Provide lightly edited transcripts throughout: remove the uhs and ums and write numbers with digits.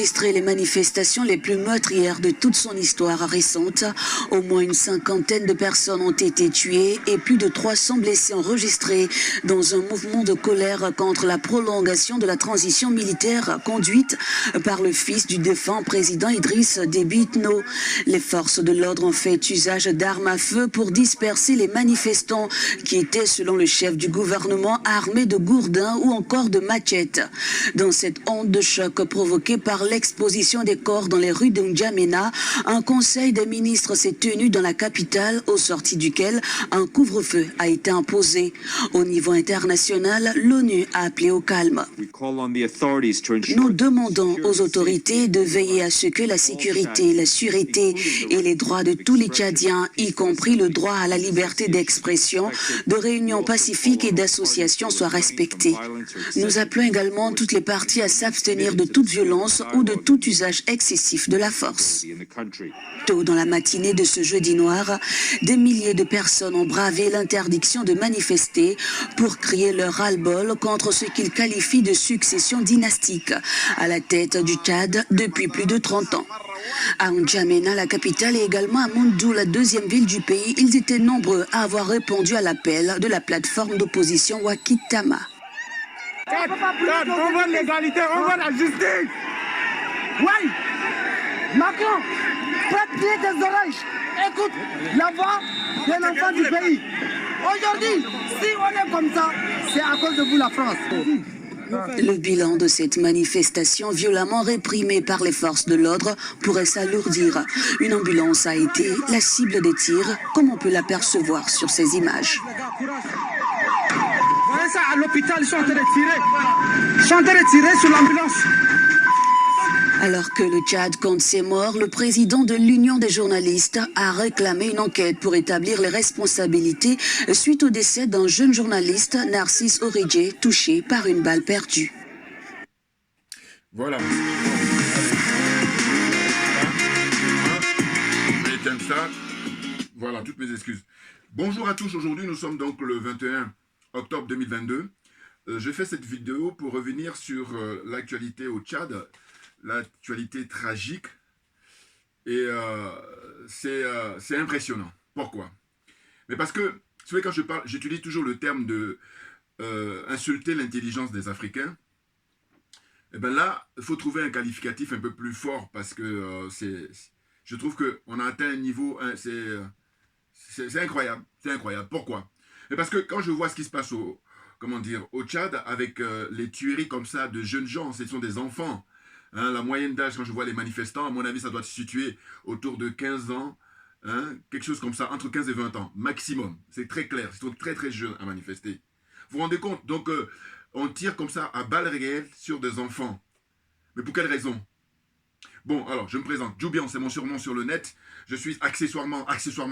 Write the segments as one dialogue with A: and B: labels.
A: Enregistré les manifestations les plus meurtrières de toute son histoire récente. Au moins une cinquantaine de personnes ont été tuées et plus de 300 blessés enregistrés dans un mouvement de colère contre la prolongation de la transition militaire conduite par le fils du défunt président Idriss Déby Itno. Les forces de l'ordre ont fait usage d'armes à feu pour disperser les manifestants qui étaient, selon le chef du gouvernement, armés de gourdins ou encore de machettes. Dans cette onde de choc provoquée par l'exposition des corps dans les rues de N'Djamena, un conseil des ministres s'est tenu dans la capitale, au sorti duquel un couvre-feu a été imposé. Au niveau international, l'ONU a appelé au calme. Nous demandons aux autorités de veiller à ce que la sécurité, la sûreté et les droits de tous les Tchadiens, y compris le droit à la liberté d'expression, de réunion pacifique et d'association, soient respectés. Nous appelons également toutes les parties à s'abstenir de toute violence ou de tout usage excessif de la force. Tôt dans la matinée de ce jeudi noir, des milliers de personnes ont bravé l'interdiction de manifester pour crier leur ras-le-bol contre ce qu'ils qualifient de succession dynastique à la tête du Tchad depuis plus de 30 ans. À N'Djamena, la capitale, et également à Moundou, la deuxième ville du pays, ils étaient nombreux à avoir répondu à l'appel de la plateforme d'opposition Wakitama.
B: On veut l'égalité, on veut la justice. Oui, Macron, prête-lui tes oreilles. Écoute la voix des enfants du pays. Aujourd'hui, si on est comme ça, c'est à cause de vous la France.
A: Le bilan de cette manifestation violemment réprimée par les forces de l'ordre pourrait s'alourdir. Une ambulance a été la cible des tirs, comme on peut l'apercevoir sur ces images.
B: Voyez ça, à l'hôpital, ils sont en train de tirer. Ils sont en train de tirer sur l'ambulance.
A: Alors que le Tchad compte ses morts, le président de l'Union des journalistes a réclamé une enquête pour établir les responsabilités suite au décès d'un jeune journaliste, Narcisse Oridje, touché par une balle perdue.
C: Voilà. Ça. Voilà, toutes mes excuses. Bonjour à tous, aujourd'hui nous sommes donc le 21 octobre 2022. Je fais cette vidéo pour revenir sur l'actualité au Tchad, l'actualité tragique, et c'est impressionnant. Pourquoi? Mais parce que, vous savez, quand je parle, j'utilise toujours le terme de insulter l'intelligence des Africains. Et bien là, il faut trouver un qualificatif un peu plus fort, parce que je trouve qu'on a atteint un niveau, c'est incroyable, c'est incroyable. Pourquoi? Et parce que quand je vois ce qui se passe au Tchad, avec les tueries comme ça de jeunes gens, ce sont des enfants. Hein, la moyenne d'âge, quand je vois les manifestants, à mon avis, ça doit se situer autour de 15 ans, hein, quelque chose comme ça, entre 15 et 20 ans, maximum. C'est très clair, ils sont très très jeunes à manifester. Vous vous rendez compte? Donc, on tire comme ça à balles réelles sur des enfants. Mais pour quelle raison? Bon, alors, je me présente. Djoubian, c'est mon surnom sur le net. Je suis accessoirement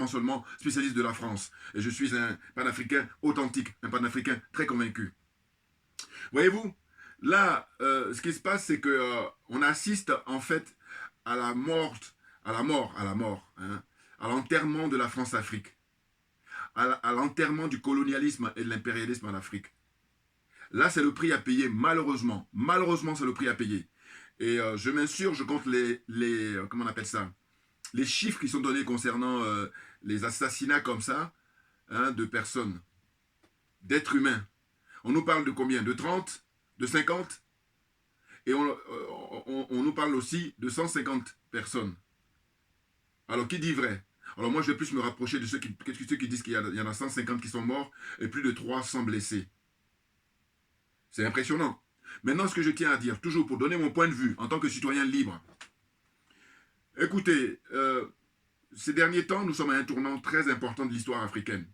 C: seulement, spécialiste de la France. Et je suis un panafricain authentique, un panafricain très convaincu. Voyez-vous? Là, ce qui se passe, c'est que on assiste en fait à la mort, hein, à l'enterrement de la France-Afrique, à l'enterrement du colonialisme et de l'impérialisme en Afrique. Là, c'est le prix à payer, malheureusement. Malheureusement, c'est le prix à payer. Et je m'insurge contre comment on appelle ça, les chiffres qui sont donnés concernant les assassinats comme ça, hein, de personnes, d'êtres humains. On nous parle de combien? De 30? De 50, et on nous parle aussi de 150 personnes. Alors, qui dit vrai? Alors, moi, je vais plus me rapprocher de ceux qui disent qu'il y en a 150 qui sont morts et plus de 300 blessés. C'est impressionnant. Maintenant, ce que je tiens à dire, toujours pour donner mon point de vue en tant que citoyen libre. Écoutez, ces derniers temps, nous sommes à un tournant très important de l'histoire africaine,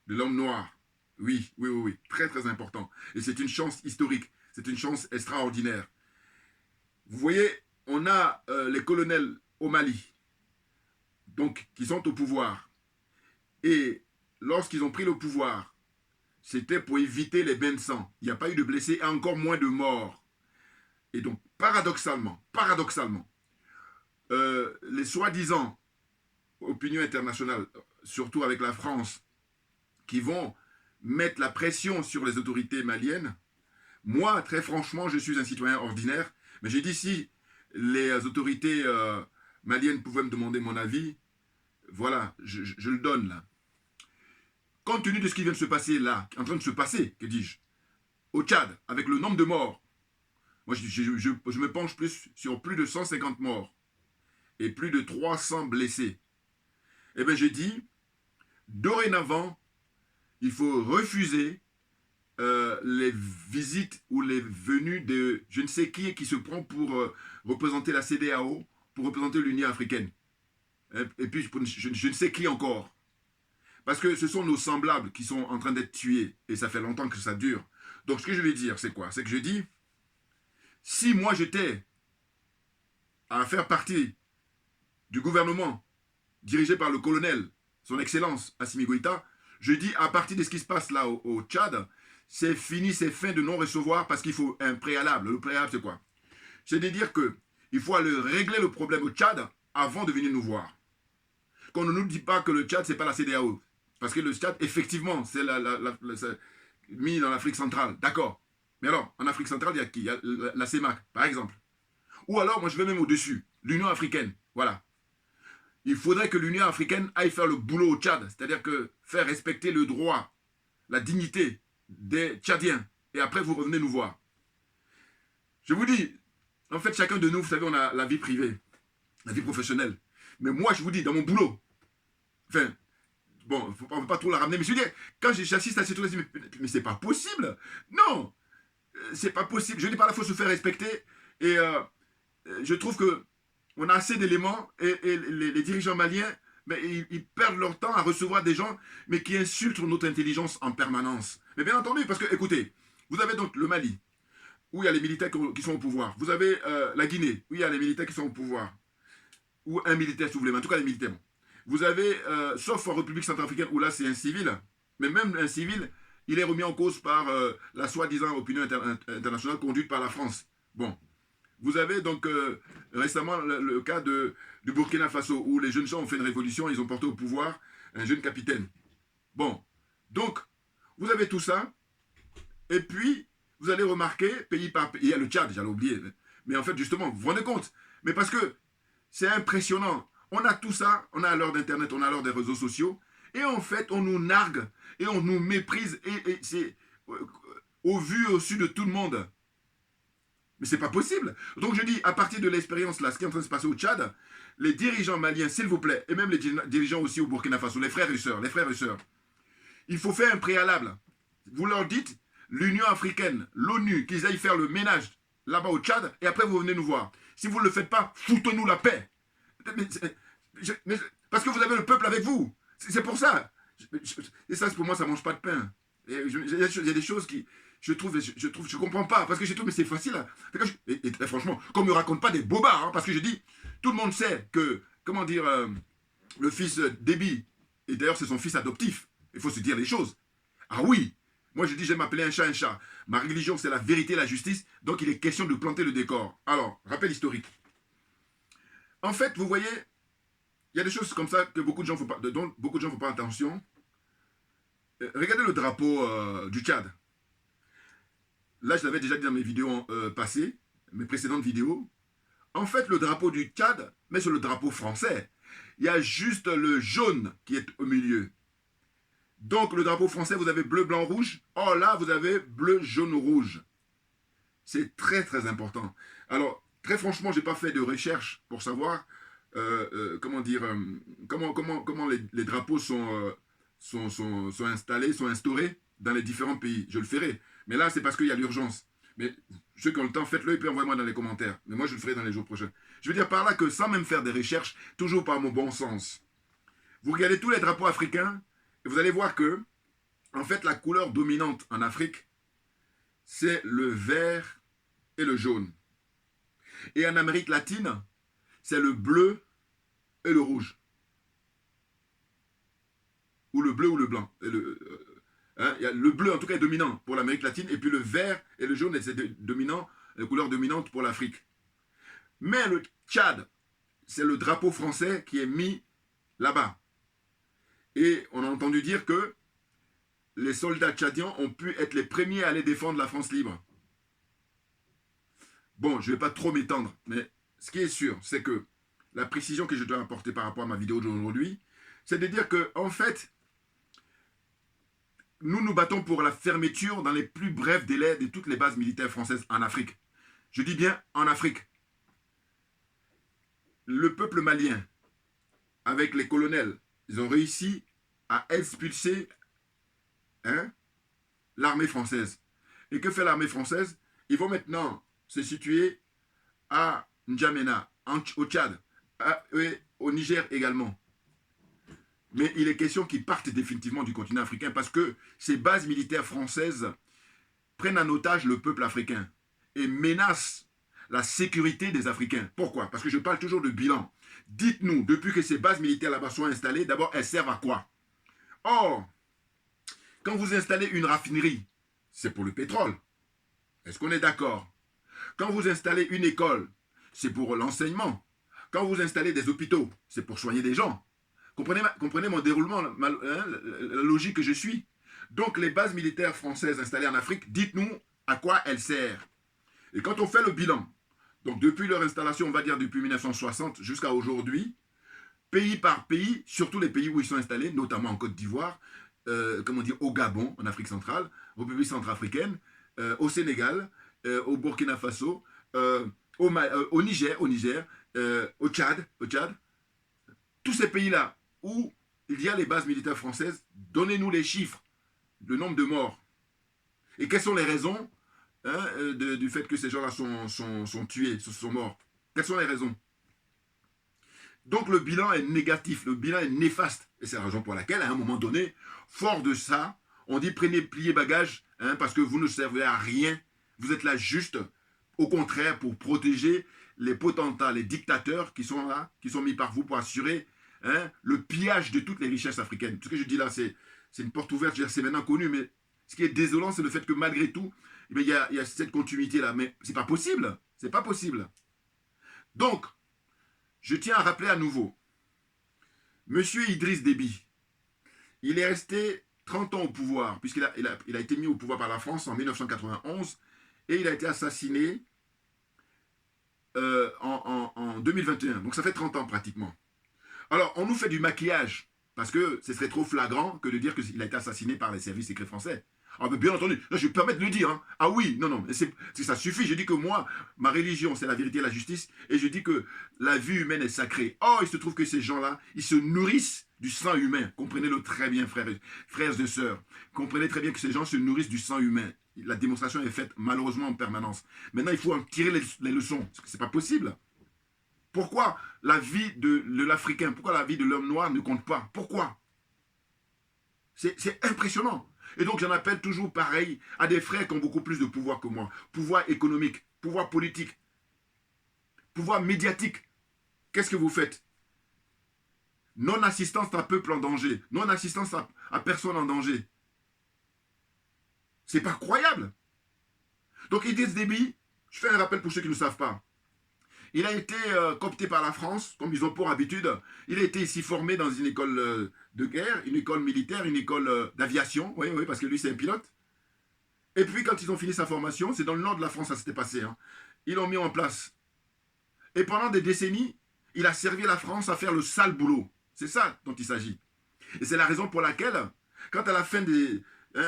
C: de l'homme noir. Oui, très très important. Et c'est une chance historique. C'est une chance extraordinaire. Vous voyez, on a les colonels au Mali, donc qui sont au pouvoir. Et lorsqu'ils ont pris le pouvoir, c'était pour éviter les bains de sang. Il n'y a pas eu de blessés et encore moins de morts. Et donc, paradoxalement, les soi-disant opinions internationales, surtout avec la France, qui vont mettre la pression sur les autorités maliennes. Moi, très franchement, je suis un citoyen ordinaire, mais j'ai dit si les autorités maliennes pouvaient me demander mon avis, voilà, je le donne là. Compte tenu de ce qui vient de se passer là, en train de se passer, que dis-je, au Tchad, avec le nombre de morts, moi je me penche plus sur plus de 150 morts et plus de 300 blessés. Eh bien j'ai dit, dorénavant, il faut refuser les visites ou les venues de je ne sais qui se prend pour représenter la CEDEAO, pour représenter l'Union africaine. Et puis je ne sais qui encore. Parce que ce sont nos semblables qui sont en train d'être tués. Et ça fait longtemps que ça dure. Donc ce que je vais dire, c'est quoi? C'est que je dis, si moi j'étais à faire partie du gouvernement dirigé par le colonel, son excellence Assimi Goïta, je dis à partir de ce qui se passe là au Tchad, c'est fini, c'est fin de non-recevoir parce qu'il faut un préalable. Le préalable c'est quoi? C'est de dire qu'il faut aller régler le problème au Tchad avant de venir nous voir. Qu'on ne nous dit pas que le Tchad c'est pas la CEDEAO. Parce que le Tchad, effectivement, c'est mis dans l'Afrique centrale. D'accord. Mais alors, en Afrique centrale, il y a qui? Il y a la CEMAC, par exemple. Ou alors, moi, je vais même au-dessus. L'Union africaine. Voilà. Il faudrait que l'Union africaine aille faire le boulot au Tchad. C'est-à-dire que faire respecter le droit, la dignité des Tchadiens. Et après, vous revenez nous voir. Je vous dis, en fait, chacun de nous, vous savez, on a la vie privée, la vie professionnelle. Mais moi, je vous dis, dans mon boulot, enfin, bon, on ne veut pas trop la ramener, mais je veux dire, quand j'assiste à ces trucs, mais c'est pas possible. Non, c'est pas possible. Je dis par là, il faut se faire respecter. Et je trouve que on a assez d'éléments et les dirigeants maliens, mais ils perdent leur temps à recevoir des gens, mais qui insultent notre intelligence en permanence. Mais bien entendu, parce que, écoutez, vous avez donc le Mali, où il y a les militaires qui sont au pouvoir. Vous avez la Guinée, où il y a les militaires qui sont au pouvoir. Ou un militaire, si vous voulez, mais en tout cas les militaires. Bon. Vous avez, sauf en République centrafricaine, où là c'est un civil, mais même un civil, il est remis en cause par la soi-disant opinion internationale conduite par la France. Bon. Vous avez donc récemment le cas du Burkina Faso, où les jeunes gens ont fait une révolution, ils ont porté au pouvoir un jeune capitaine. Bon. Donc, vous avez tout ça, et puis, vous allez remarquer, pays par pays, il y a le Tchad, j'allais oublier, mais en fait, justement, vous vous rendez compte, mais parce que c'est impressionnant. On a tout ça, on a l'heure d'Internet, on a l'heure des réseaux sociaux, et en fait, on nous nargue, et on nous méprise, et c'est au vu, au su de tout le monde. Mais c'est pas possible. Donc je dis, à partir de l'expérience là, ce qui est en train de se passer au Tchad, les dirigeants maliens, s'il vous plaît, et même les dirigeants aussi au Burkina Faso, les frères et sœurs, il faut faire un préalable. Vous leur dites, l'Union africaine, l'ONU, qu'ils aillent faire le ménage là-bas au Tchad, et après vous venez nous voir. Si vous ne le faites pas, foutez-nous la paix. Parce que vous avez le peuple avec vous. C'est pour ça. Et ça, pour moi, ça ne mange pas de pain. Il y a des choses qui, je comprends pas. Parce que j'ai tout, mais c'est facile. Et franchement, qu'on ne me raconte pas des bobards. Hein, parce que je dis, tout le monde sait que, comment dire, le fils Déby, et d'ailleurs c'est son fils adoptif. Il faut se dire les choses. Ah oui, moi je dis, j'aime appeler un chat un chat. Ma religion, c'est la vérité et la justice. Donc il est question de planter le décor. Alors, rappel historique. En fait, vous voyez, il y a des choses comme ça que dont beaucoup de gens ne font pas attention. Regardez le drapeau du Tchad. Là, je l'avais déjà dit dans mes vidéos passées, mes précédentes vidéos. En fait, le drapeau du Tchad, mais c'est le drapeau français. Il y a juste le jaune qui est au milieu. Donc, le drapeau français, vous avez bleu, blanc, rouge. Or là, vous avez bleu, jaune, rouge. C'est très, très important. Alors, très franchement, je n'ai pas fait de recherche pour savoir comment les drapeaux sont installés, sont instaurés dans les différents pays. Je le ferai. Mais là, c'est parce qu'il y a l'urgence. Mais ceux qui ont le temps, faites-le et puis envoyez-moi dans les commentaires. Mais moi, je le ferai dans les jours prochains. Je veux dire par là que sans même faire des recherches, toujours par mon bon sens, vous regardez tous les drapeaux africains et vous allez voir que, en fait, la couleur dominante en Afrique, c'est le vert et le jaune. Et en Amérique latine, c'est le bleu et le rouge. Ou le bleu ou le blanc. Il y a le bleu, en tout cas, est dominant pour l'Amérique latine, et puis le vert et le jaune, c'est dominant, la couleur dominante pour l'Afrique. Mais le Tchad, c'est le drapeau français qui est mis là-bas. Et on a entendu dire que les soldats tchadiens ont pu être les premiers à aller défendre la France libre. Bon, je ne vais pas trop m'étendre, mais ce qui est sûr, c'est que la précision que je dois apporter par rapport à ma vidéo d'aujourd'hui, c'est de dire que, en fait, nous nous battons pour la fermeture dans les plus brefs délais de toutes les bases militaires françaises en Afrique. Je dis bien en Afrique. Le peuple malien, avec les colonels, ils ont réussi à expulser l'armée française. Et que fait l'armée française? Ils vont maintenant se situer à N'Djamena, au Tchad, et au Niger également. Mais il est question qu'ils partent définitivement du continent africain parce que ces bases militaires françaises prennent en otage le peuple africain et menacent la sécurité des Africains. Pourquoi? Parce que je parle toujours de bilan. Dites-nous, depuis que ces bases militaires là-bas sont installées, d'abord, elles servent à quoi? Or, quand vous installez une raffinerie, c'est pour le pétrole. Est-ce qu'on est d'accord? Quand vous installez une école, c'est pour l'enseignement. Quand vous installez des hôpitaux, c'est pour soigner des gens. Comprenez mon déroulement, la logique que je suis. Donc, les bases militaires françaises installées en Afrique, dites-nous à quoi elles servent. Et quand on fait le bilan, donc depuis leur installation, on va dire depuis 1960 jusqu'à aujourd'hui, pays par pays, surtout les pays où ils sont installés, notamment en Côte d'Ivoire, au Gabon, en Afrique centrale, République centrafricaine, au Sénégal, au Burkina Faso, au Niger, au Tchad, tous ces pays-là où il y a les bases militaires françaises, donnez-nous les chiffres, le nombre de morts. Et quelles sont les raisons du fait que ces gens-là sont tués, sont morts? Quelles sont les raisons? Donc le bilan est négatif, le bilan est néfaste. Et c'est la raison pour laquelle, à un moment donné, fort de ça, on dit prenez, pliez bagages, parce que vous ne servez à rien. Vous êtes là juste, au contraire, pour protéger les potentats, les dictateurs qui sont là, qui sont mis par vous pour assurer le pillage de toutes les richesses africaines. Ce que je dis là, c'est une porte ouverte, c'est maintenant connu, mais ce qui est désolant, c'est le fait que malgré tout, il y a cette continuité-là. Mais c'est pas possible, c'est pas possible. Donc, je tiens à rappeler à nouveau, Monsieur Idriss Déby, il est resté 30 ans au pouvoir, puisqu'il a été mis au pouvoir par la France en 1991, et il a été assassiné en 2021. Donc ça fait 30 ans pratiquement. Alors, on nous fait du maquillage, parce que ce serait trop flagrant que de dire qu'il a été assassiné par les services secrets français. Ah, bien entendu, là, je vais me permettre de le dire. Hein. Ah oui, non, ça suffit. Je dis que moi, ma religion, c'est la vérité et la justice, et je dis que la vie humaine est sacrée. Oh, il se trouve que ces gens-là, ils se nourrissent du sang humain. Comprenez-le très bien, frères et sœurs. Comprenez très bien que ces gens se nourrissent du sang humain. La démonstration est faite malheureusement en permanence. Maintenant, il faut en tirer les leçons. C'est pas possible. Pourquoi la vie de l'Africain, pourquoi la vie de l'homme noir ne compte pas? Pourquoi? C'est impressionnant. Et donc, j'en appelle toujours pareil à des frères qui ont beaucoup plus de pouvoir que moi. Pouvoir économique, pouvoir politique, pouvoir médiatique. Qu'est-ce que vous faites? Non-assistance à peuple en danger. Non-assistance à personne en danger. C'est pas croyable. Donc, Idriss Déby, je fais un rappel pour ceux qui ne savent pas. Il a été coopté par la France, comme ils ont pour habitude. Il a été ici formé dans une école de guerre, une école militaire, une école d'aviation. Oui, parce que lui, c'est un pilote. Et puis, quand ils ont fini sa formation, c'est dans le nord de la France, ça s'était passé. Hein, ils l'ont mis en place. Et pendant des décennies, il a servi la France à faire le sale boulot. C'est ça dont il s'agit. Et c'est la raison pour laquelle, quand à la fin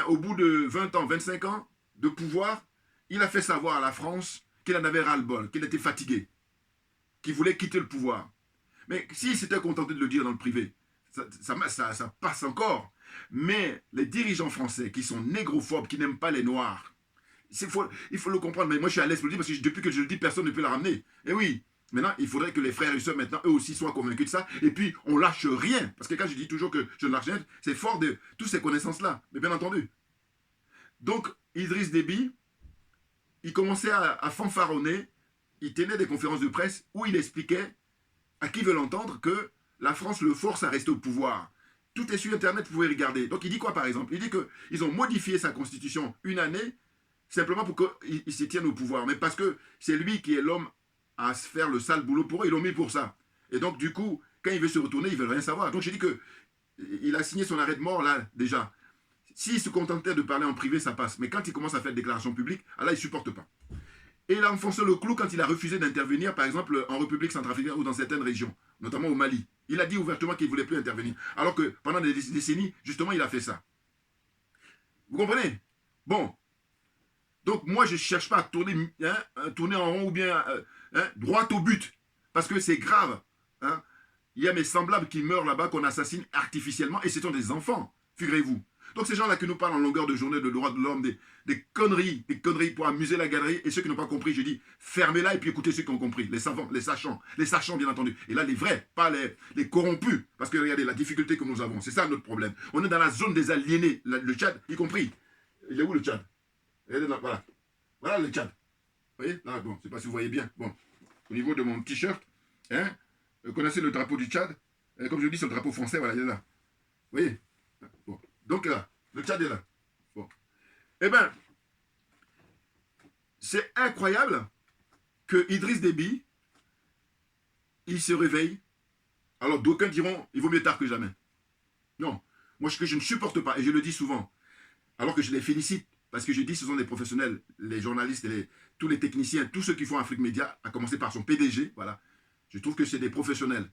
C: au bout de 20 ans, 25 ans de pouvoir, il a fait savoir à la France qu'il en avait ras-le-bol, qu'il était fatigué, qu'il voulait quitter le pouvoir. Mais s'il s'était contenté de le dire dans le privé, ça passe encore. Mais les dirigeants français qui sont négrophobes, qui n'aiment pas les Noirs, il faut le comprendre. Mais moi, je suis à l'aise pour le dire parce que depuis que je le dis, personne ne peut la ramener. Et oui, maintenant, il faudrait que les frères et sœurs, maintenant, eux aussi, soient convaincus de ça. Et puis, on lâche rien. Parce que quand je dis toujours que je ne lâche rien, c'est fort de toutes ces connaissances-là. Mais bien entendu. Donc, Idriss Déby, il commençait à fanfaronner. Il tenait des conférences de presse où il expliquait à qui veut l'entendre que la France le force à rester au pouvoir. Tout est sur Internet, vous pouvez regarder. Donc il dit quoi par exemple? Il dit qu'ils ont modifié sa constitution une année simplement pour qu'il s'y tienne au pouvoir. Mais parce que c'est lui qui est l'homme à se faire le sale boulot pour eux, ils l'ont mis pour ça. Et donc du coup, quand il veut se retourner, ils ne veulent rien savoir. Donc j'ai dit qu'il a signé son arrêt de mort là déjà. S'il se contentait de parler en privé, ça passe. Mais quand il commence à faire des déclarations publiques, là, il ne supporte pas. Et il a enfoncé le clou quand il a refusé d'intervenir, par exemple, en République centrafricaine ou dans certaines régions, notamment au Mali. Il a dit ouvertement qu'il ne voulait plus intervenir. Alors que pendant des décennies, justement, il a fait ça. Vous comprenez? Bon. Donc, moi, je ne cherche pas à tourner, tourner en rond ou bien droit au but. Parce que c'est grave. Hein. Il y a mes semblables qui meurent là-bas, qu'on assassine artificiellement, et ce sont des enfants, figurez-vous. Donc ces gens-là qui nous parlent en longueur de journée de droits de l'homme, des conneries pour amuser la galerie, et ceux qui n'ont pas compris, je dis, fermez-la et puis écoutez ceux qui ont compris, les savants, les sachants bien entendu. Et là, les vrais, pas les corrompus, parce que regardez la difficulté que nous avons, c'est ça notre problème. On est dans la zone des aliénés, le Tchad, y compris. Il est où le Tchad? Voilà. Voilà le Tchad. Vous voyez? Là, bon, je ne sais pas si vous voyez bien. Bon, au niveau de mon t-shirt, hein, vous connaissez le drapeau du Tchad? Comme je dis, c'est le drapeau français, voilà, il est là. Vous voyez? Bon. Donc là, le Tchad est là. Bon. Eh bien, c'est incroyable que Idriss Déby, il se réveille. Alors d'aucuns diront, il vaut mieux tard que jamais. Non. Moi, ce que je ne supporte pas, et je le dis souvent, alors que je les félicite, parce que je dis ce sont des professionnels, les journalistes, tous les techniciens, tous ceux qui font Afrique Média, à commencer par son PDG, voilà. Je trouve que c'est des professionnels.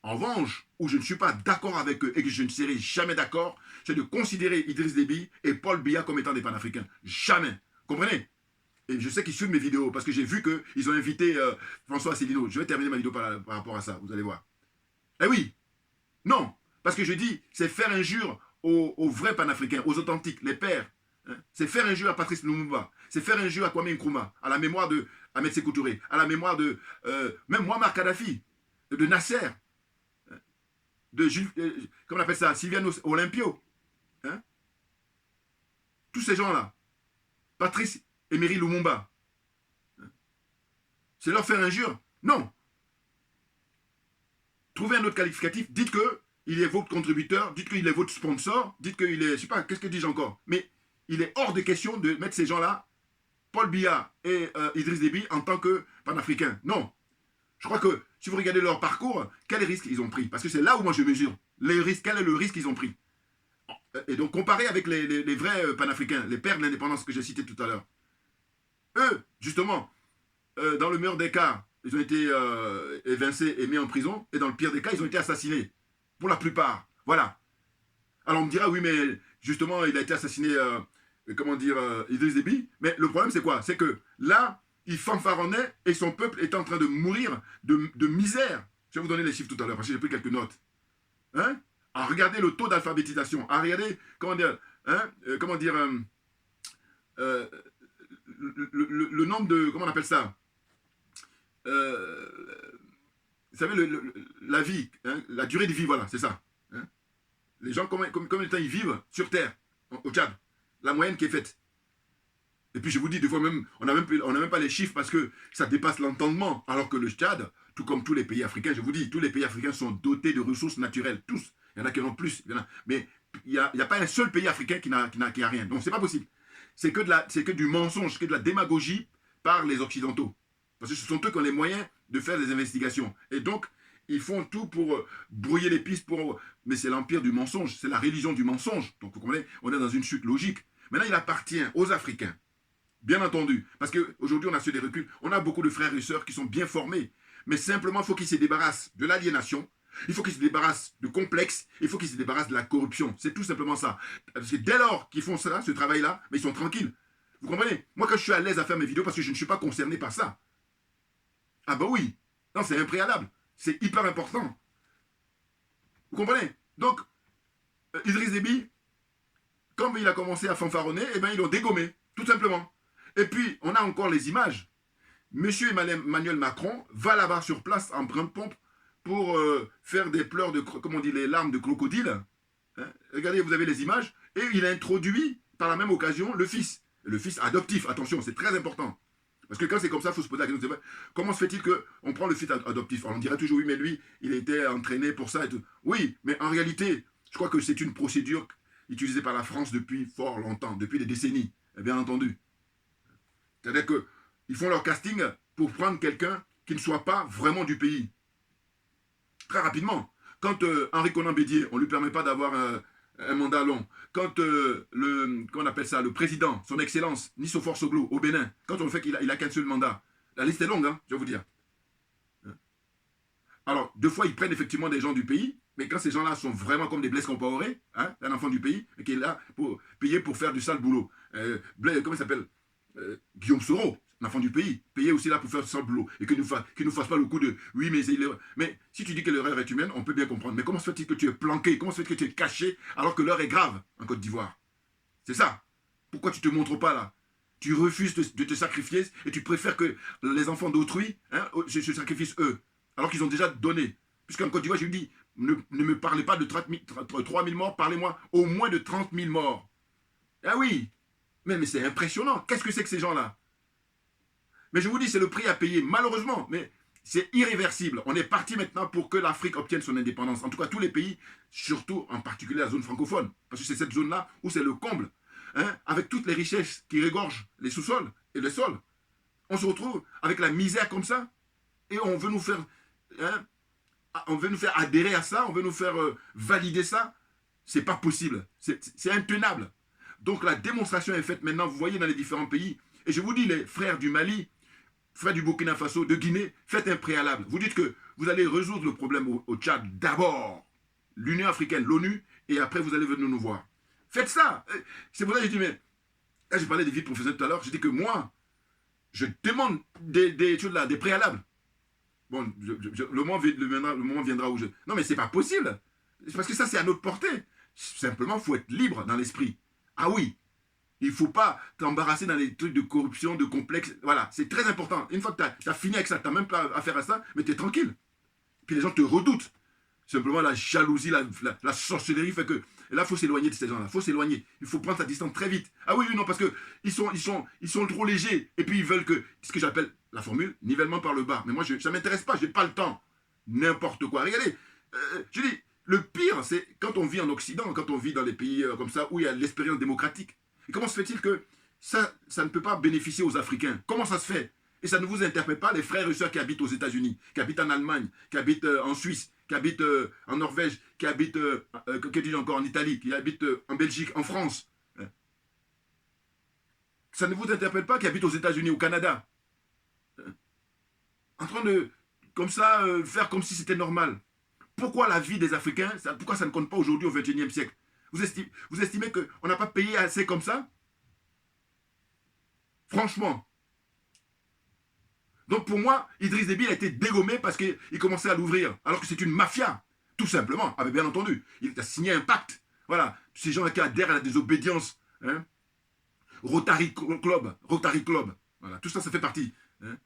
C: En revanche, où je ne suis pas d'accord avec eux et que je ne serai jamais d'accord, c'est de considérer Idriss Déby et Paul Biya comme étant des panafricains. Jamais. Comprenez? Et je sais qu'ils suivent mes vidéos parce que j'ai vu qu'ils ont invité François Asselineau. Je vais terminer ma vidéo par rapport à ça, vous allez voir. Eh oui. Non. Parce que je dis, c'est faire injure aux vrais panafricains, aux authentiques, les pères. Hein? C'est faire injure à Patrice Lumumba. C'est faire injure à Kwame Nkrumah, à la mémoire de Ahmed Sékou Touré, à la mémoire de même Muammar Kadhafi, de Nasser. De comment on appelle ça, Sylviane Olympio. Hein? Tous ces gens-là. Patrice Emery Lumumba. Hein? C'est leur faire injure? Non. Trouvez un autre qualificatif, dites qu'il est votre contributeur, dites qu'il est votre sponsor, dites qu'il est, je sais pas, qu'est-ce que dis-je encore? Mais il est hors de question de mettre ces gens-là, Paul Biya et Idriss Déby, en tant que panafricains. Non. Je crois que si vous regardez leur parcours, quels risques ils ont pris? Parce que c'est là où moi je mesure les risques. Quel est le risque qu'ils ont pris? Et donc comparé avec les vrais panafricains, les pères de l'indépendance que j'ai cités tout à l'heure, eux, justement, dans le meilleur des cas, ils ont été évincés et mis en prison, et dans le pire des cas, ils ont été assassinés. Pour la plupart. Voilà. Alors on me dira, oui, mais justement, il a été assassiné, comment dire, Idriss Déby. Mais le problème, c'est quoi? C'est que là, il fanfaronnait et son peuple était en train de mourir de misère. Je vais vous donner les chiffres tout à l'heure parce que j'ai pris quelques notes. Hein? À regarder le taux d'alphabétisation, à regarder, comment dire, le nombre de, comment on appelle ça? Vous savez, la vie, hein? La durée de vie, voilà, c'est ça. Hein? Les gens, combien de temps ils vivent sur Terre, au Tchad? La moyenne qui est faite. Et puis je vous dis, des fois même, on n'a même pas les chiffres parce que ça dépasse l'entendement. Alors que le Tchad, tout comme tous les pays africains, je vous dis, tous les pays africains sont dotés de ressources naturelles, tous. Il y en a qui en ont plus, mais il n'y a pas un seul pays africain qui n'a rien. Donc c'est pas possible. C'est que du mensonge, que de la démagogie par les Occidentaux. Parce que ce sont eux qui ont les moyens de faire des investigations. Et donc, ils font tout pour brouiller les pistes. Mais c'est l'empire du mensonge, c'est la religion du mensonge. Donc vous comprenez, on est dans une chute logique. Maintenant, il appartient aux Africains. Bien entendu, parce qu'aujourd'hui, on a des reculs. On a beaucoup de frères et sœurs qui sont bien formés. Mais simplement, il faut qu'ils se débarrassent de l'aliénation. Il faut qu'ils se débarrassent de complexes. Il faut qu'ils se débarrassent de la corruption. C'est tout simplement ça. Parce que dès lors qu'ils font ça, ce travail-là, mais ils sont tranquilles. Vous comprenez? Moi, quand je suis à l'aise à faire mes vidéos, parce que je ne suis pas concerné par ça. Ah ben oui. Non, c'est un préalable. C'est hyper important. Vous comprenez? Donc, Idriss Déby, comme il a commencé à fanfaronner, eh bien, ils l'ont dégommé. Tout simplement. Et puis, on a encore les images. Monsieur Emmanuel Macron va là-bas sur place en brin de pompe pour faire des pleurs de, comment on dit, les larmes de crocodile. Hein? Regardez, vous avez les images. Et il a introduit, par la même occasion, le fils. Le fils adoptif, attention, c'est très important. Parce que quand c'est comme ça, il faut se poser la question. Comment se fait-il qu'on prend le fils adoptif? Alors on dirait toujours, oui, mais lui, il était entraîné pour ça et tout. Oui, mais en réalité, je crois que c'est une procédure utilisée par la France depuis fort longtemps, depuis des décennies, bien entendu. C'est-à-dire qu'ils font leur casting pour prendre quelqu'un qui ne soit pas vraiment du pays. Très rapidement. Quand Henri Conan Bédier, on ne lui permet pas d'avoir un mandat long. Quand comment on appelle ça, le président, son excellence, Nisofor Soglo, au Bénin, quand on le fait qu'il a qu'un seul mandat, la liste est longue, hein, je vais vous dire. Alors, deux fois, ils prennent effectivement des gens du pays, mais quand ces gens-là sont vraiment comme des Blaise Compaoré, hein, un enfant du pays, qui est là pour payer pour faire du sale boulot. Comment il s'appelle Guillaume Soro, un enfant du pays, payé aussi là pour faire du sale boulot, et qu'il ne fasse pas le coup de « oui, mais si tu dis que l'erreur est humaine, on peut bien comprendre. Mais comment se fait-il que tu es planqué? Comment se fait-il que tu es caché alors que l'heure est grave en Côte d'Ivoire? C'est ça. Pourquoi tu ne te montres pas là? Tu refuses de te sacrifier et tu préfères que les enfants d'autrui hein, se sacrifient eux, alors qu'ils ont déjà donné. Puisqu'en Côte d'Ivoire, je lui dis, ne me parlez pas de 3 000 morts, parlez-moi au moins de 30 000 morts. Ah oui, mais c'est impressionnant. Qu'est-ce que c'est que ces gens-là? Mais je vous dis, c'est le prix à payer, malheureusement, mais c'est irréversible. On est parti maintenant pour que l'Afrique obtienne son indépendance. En tout cas, tous les pays, surtout en particulier la zone francophone, parce que c'est cette zone-là où c'est le comble. Hein, avec toutes les richesses qui régorgent les sous-sols et les sols. On se retrouve avec la misère comme ça, et on veut nous faire... Hein, on veut nous faire adhérer à ça, on veut nous faire valider ça. C'est pas possible, c'est intenable. Donc la démonstration est faite maintenant, vous voyez dans les différents pays. Et je vous dis, les frères du Mali, frères du Burkina Faso, de Guinée, faites un préalable. Vous dites que vous allez résoudre le problème au Tchad d'abord, l'Union africaine, l'ONU, et après vous allez venir nous voir. Faites ça. C'est pour ça que j'ai dit, mais là j'ai parlé des vies professionnelles tout à l'heure, j'ai dit que moi, je demande des choses là, des préalables. Bon, le moment viendra où je... Non, mais c'est pas possible. Parce que ça, c'est à notre portée. Simplement, il faut être libre dans l'esprit. Ah oui, il ne faut pas t'embarrasser dans les trucs de corruption, de complexe. Voilà, c'est très important. Une fois que tu as fini avec ça, tu n'as même pas affaire à ça, mais tu es tranquille. Puis les gens te redoutent. Simplement, la jalousie, la sorcellerie fait que... Et là, il faut s'éloigner de ces gens-là. Il faut s'éloigner. Il faut prendre sa distance très vite. Ah oui, non, parce qu'ils sont trop légers. Et puis, ils veulent que... Ce que j'appelle la formule, nivellement par le bas. Mais moi, ça ne m'intéresse pas. Je n'ai pas le temps. N'importe quoi. Regardez, je dis, le pire, c'est quand on vit en Occident, quand on vit dans des pays comme ça, où il y a l'expérience démocratique. Et comment se fait-il que ça ne peut pas bénéficier aux Africains? Comment ça se fait? Et ça ne vous interpelle pas, les frères et sœurs qui habitent aux États-Unis, qui habitent en Allemagne, qui habitent en Suisse, qui habitent en Norvège, qui habitent, que dis-je encore, en Italie, qui habitent en Belgique, en France. Ça ne vous interpelle pas, qui habitent aux États-Unis, au Canada. En train de, comme ça, faire comme si c'était normal. Pourquoi la vie des Africains, pourquoi ça ne compte pas aujourd'hui au XXIe siècle? Vous estimez qu'on n'a pas payé assez comme ça? Franchement. Donc pour moi, Idriss Déby a été dégommé parce qu'il commençait à l'ouvrir, alors que c'est une mafia, tout simplement. Ah, mais bien entendu, il a signé un pacte. Voilà, ces gens-là qui adhèrent à la désobéissance. Hein? Rotary Club. Voilà, tout ça, ça fait partie. Hein?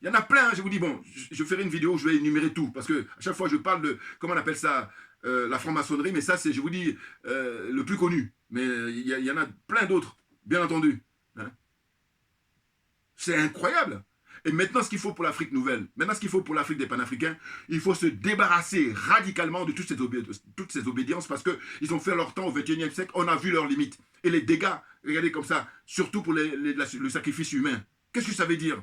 C: Il y en a plein, hein, je vous dis, bon, je ferai une vidéo où je vais énumérer tout, parce que à chaque fois je parle de, comment on appelle ça, la franc-maçonnerie, mais ça c'est, je vous dis, le plus connu. Mais il y en a plein d'autres, bien entendu. Hein? C'est incroyable. Et maintenant, ce qu'il faut pour l'Afrique nouvelle, maintenant ce qu'il faut pour l'Afrique des panafricains, il faut se débarrasser radicalement de toutes ces obédiences parce qu'ils ont fait leur temps au XXIe siècle, on a vu leurs limites. Et les dégâts, regardez comme ça, surtout pour le sacrifice humain. Qu'est-ce que ça veut dire?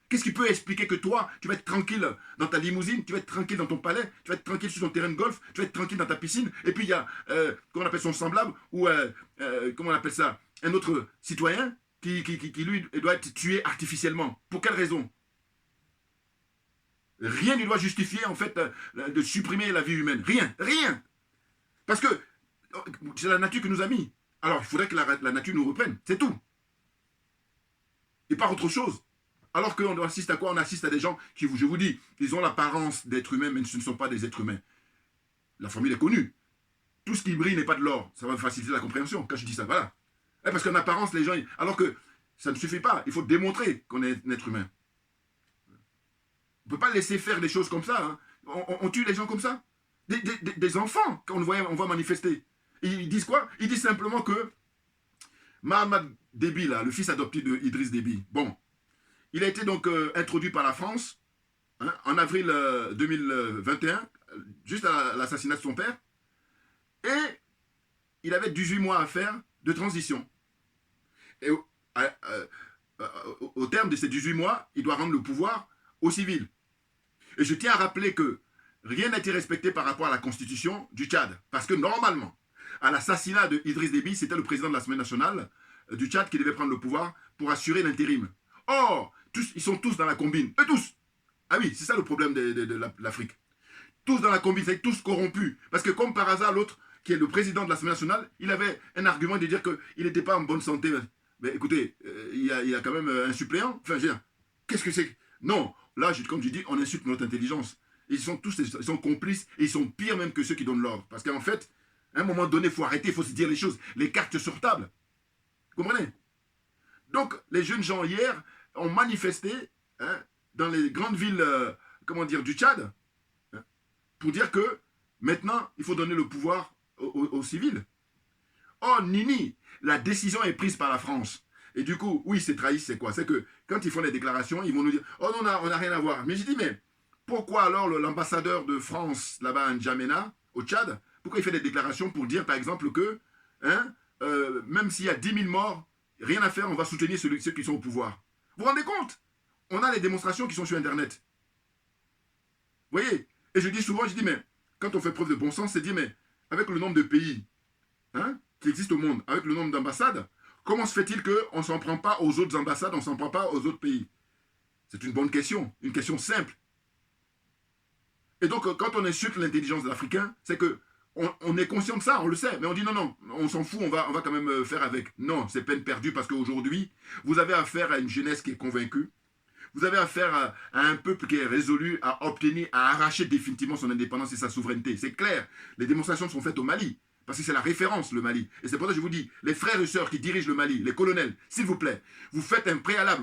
C: Qu'est-ce qui peut expliquer que toi, tu vas être tranquille dans ta limousine, tu vas être tranquille dans ton palais, tu vas être tranquille sur ton terrain de golf, tu vas être tranquille dans ta piscine, et puis il y a, comment on appelle son semblable, ou, comment on appelle ça, un autre citoyen qui lui, doit être tué artificiellement. Pour quelle raison? Rien ne doit justifier, en fait, de supprimer la vie humaine. Rien. Parce que c'est la nature qui nous a mis. Alors, il faudrait que la nature nous reprenne. C'est tout. Et pas autre chose. Alors qu'on assiste à quoi? On assiste à des gens qui, je vous dis, ils ont l'apparence d'êtres humains, mais ce ne sont pas des êtres humains. La formule est connue. Tout ce qui brille n'est pas de l'or. Ça va faciliter la compréhension quand je dis ça. Voilà. Parce qu'en apparence, les gens... Alors que ça ne suffit pas. Il faut démontrer qu'on est un être humain. On ne peut pas laisser faire des choses comme ça. Hein. On tue les gens comme ça. Des enfants, quand on voit manifester. Et ils disent quoi? Ils disent simplement que Mahamat Déby, là, le fils adopté de Idriss Déby, bon, il a été donc introduit par la France hein, en avril 2021, juste à l'assassinat de son père. Et il avait 18 mois à faire de transition. Et au terme de ces 18 mois, il doit rendre le pouvoir aux civils. Et je tiens à rappeler que rien n'a été respecté par rapport à la constitution du Tchad. Parce que normalement, à l'assassinat de Idriss Déby, c'était le président de l'Assemblée nationale du Tchad qui devait prendre le pouvoir pour assurer l'intérim. Or, ils sont tous dans la combine. Eux tous. Ah oui, c'est ça le problème de l'Afrique. Tous dans la combine, c'est tous corrompus. Parce que comme par hasard, l'autre, qui est le président de l'Assemblée nationale, il avait un argument de dire qu'il n'était pas en bonne santé. Mais écoutez, il y a quand même un suppléant. Enfin, je veux dire, qu'est-ce que c'est? Non, là, comme je dis, on insulte notre intelligence. Ils sont complices et ils sont pires même que ceux qui donnent l'ordre. Parce qu'en fait, à un moment donné, il faut arrêter, il faut se dire les choses. Les cartes sur table. Vous comprenez? Donc, les jeunes gens hier ont manifesté dans les grandes villes du Tchad pour dire que maintenant, il faut donner le pouvoir aux civils. Oh, Nini, la décision est prise par la France. Et du coup, oui, c'est trahi, c'est quoi? C'est que quand ils font des déclarations, ils vont nous dire « Oh non, on n'a rien à voir ». Mais je dis, mais pourquoi alors l'ambassadeur de France, là-bas à N'Djamena, au Tchad, pourquoi il fait des déclarations pour dire, par exemple, que même s'il y a 10 000 morts, rien à faire, on va soutenir ceux qui sont au pouvoir. Vous vous rendez compte? On a les démonstrations qui sont sur Internet. Vous voyez? Et je dis souvent, mais quand on fait preuve de bon sens, c'est dire, mais avec le nombre de pays qui existent au monde, avec le nombre d'ambassades, comment se fait-il qu'on ne s'en prend pas aux autres ambassades, on ne s'en prend pas aux autres pays? C'est une bonne question, une question simple. Et donc, quand on insulte l'intelligence de l'Africain, c'est que on est conscient de ça, on le sait, mais on dit non, on s'en fout, on va quand même faire avec. Non, c'est peine perdue parce qu'aujourd'hui, vous avez affaire à une jeunesse qui est convaincue, vous avez affaire à un peuple qui est résolu à obtenir, à arracher définitivement son indépendance et sa souveraineté. C'est clair, les démonstrations sont faites au Mali, parce que c'est la référence, le Mali. Et c'est pour ça que je vous dis, les frères et sœurs qui dirigent le Mali, les colonels, s'il vous plaît, vous faites un préalable.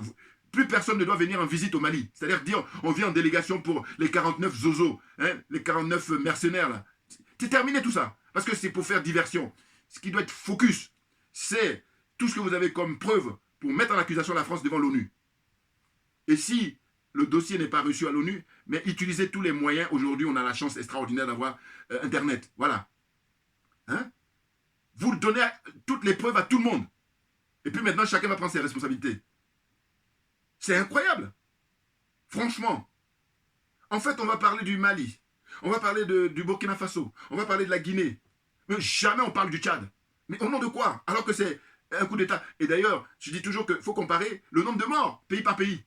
C: Plus personne ne doit venir en visite au Mali. C'est-à-dire dire, on vient en délégation pour les 49 zozos, les 49 mercenaires, là. C'est terminé tout ça. Parce que c'est pour faire diversion. Ce qui doit être focus, c'est tout ce que vous avez comme preuve pour mettre en accusation la France devant l'ONU. Et si le dossier n'est pas reçu à l'ONU, mais utilisez tous les moyens. Aujourd'hui, on a la chance extraordinaire d'avoir Internet. Voilà. Vous donnez toutes les preuves à tout le monde. Et puis maintenant, chacun va prendre ses responsabilités. C'est incroyable. Franchement. En fait, on va parler du Mali. On va parler du Burkina Faso. On va parler de la Guinée. Mais jamais on parle du Tchad. Mais au nom de quoi? Alors que c'est un coup d'État. Et d'ailleurs, je dis toujours qu'il faut comparer le nombre de morts, pays par pays.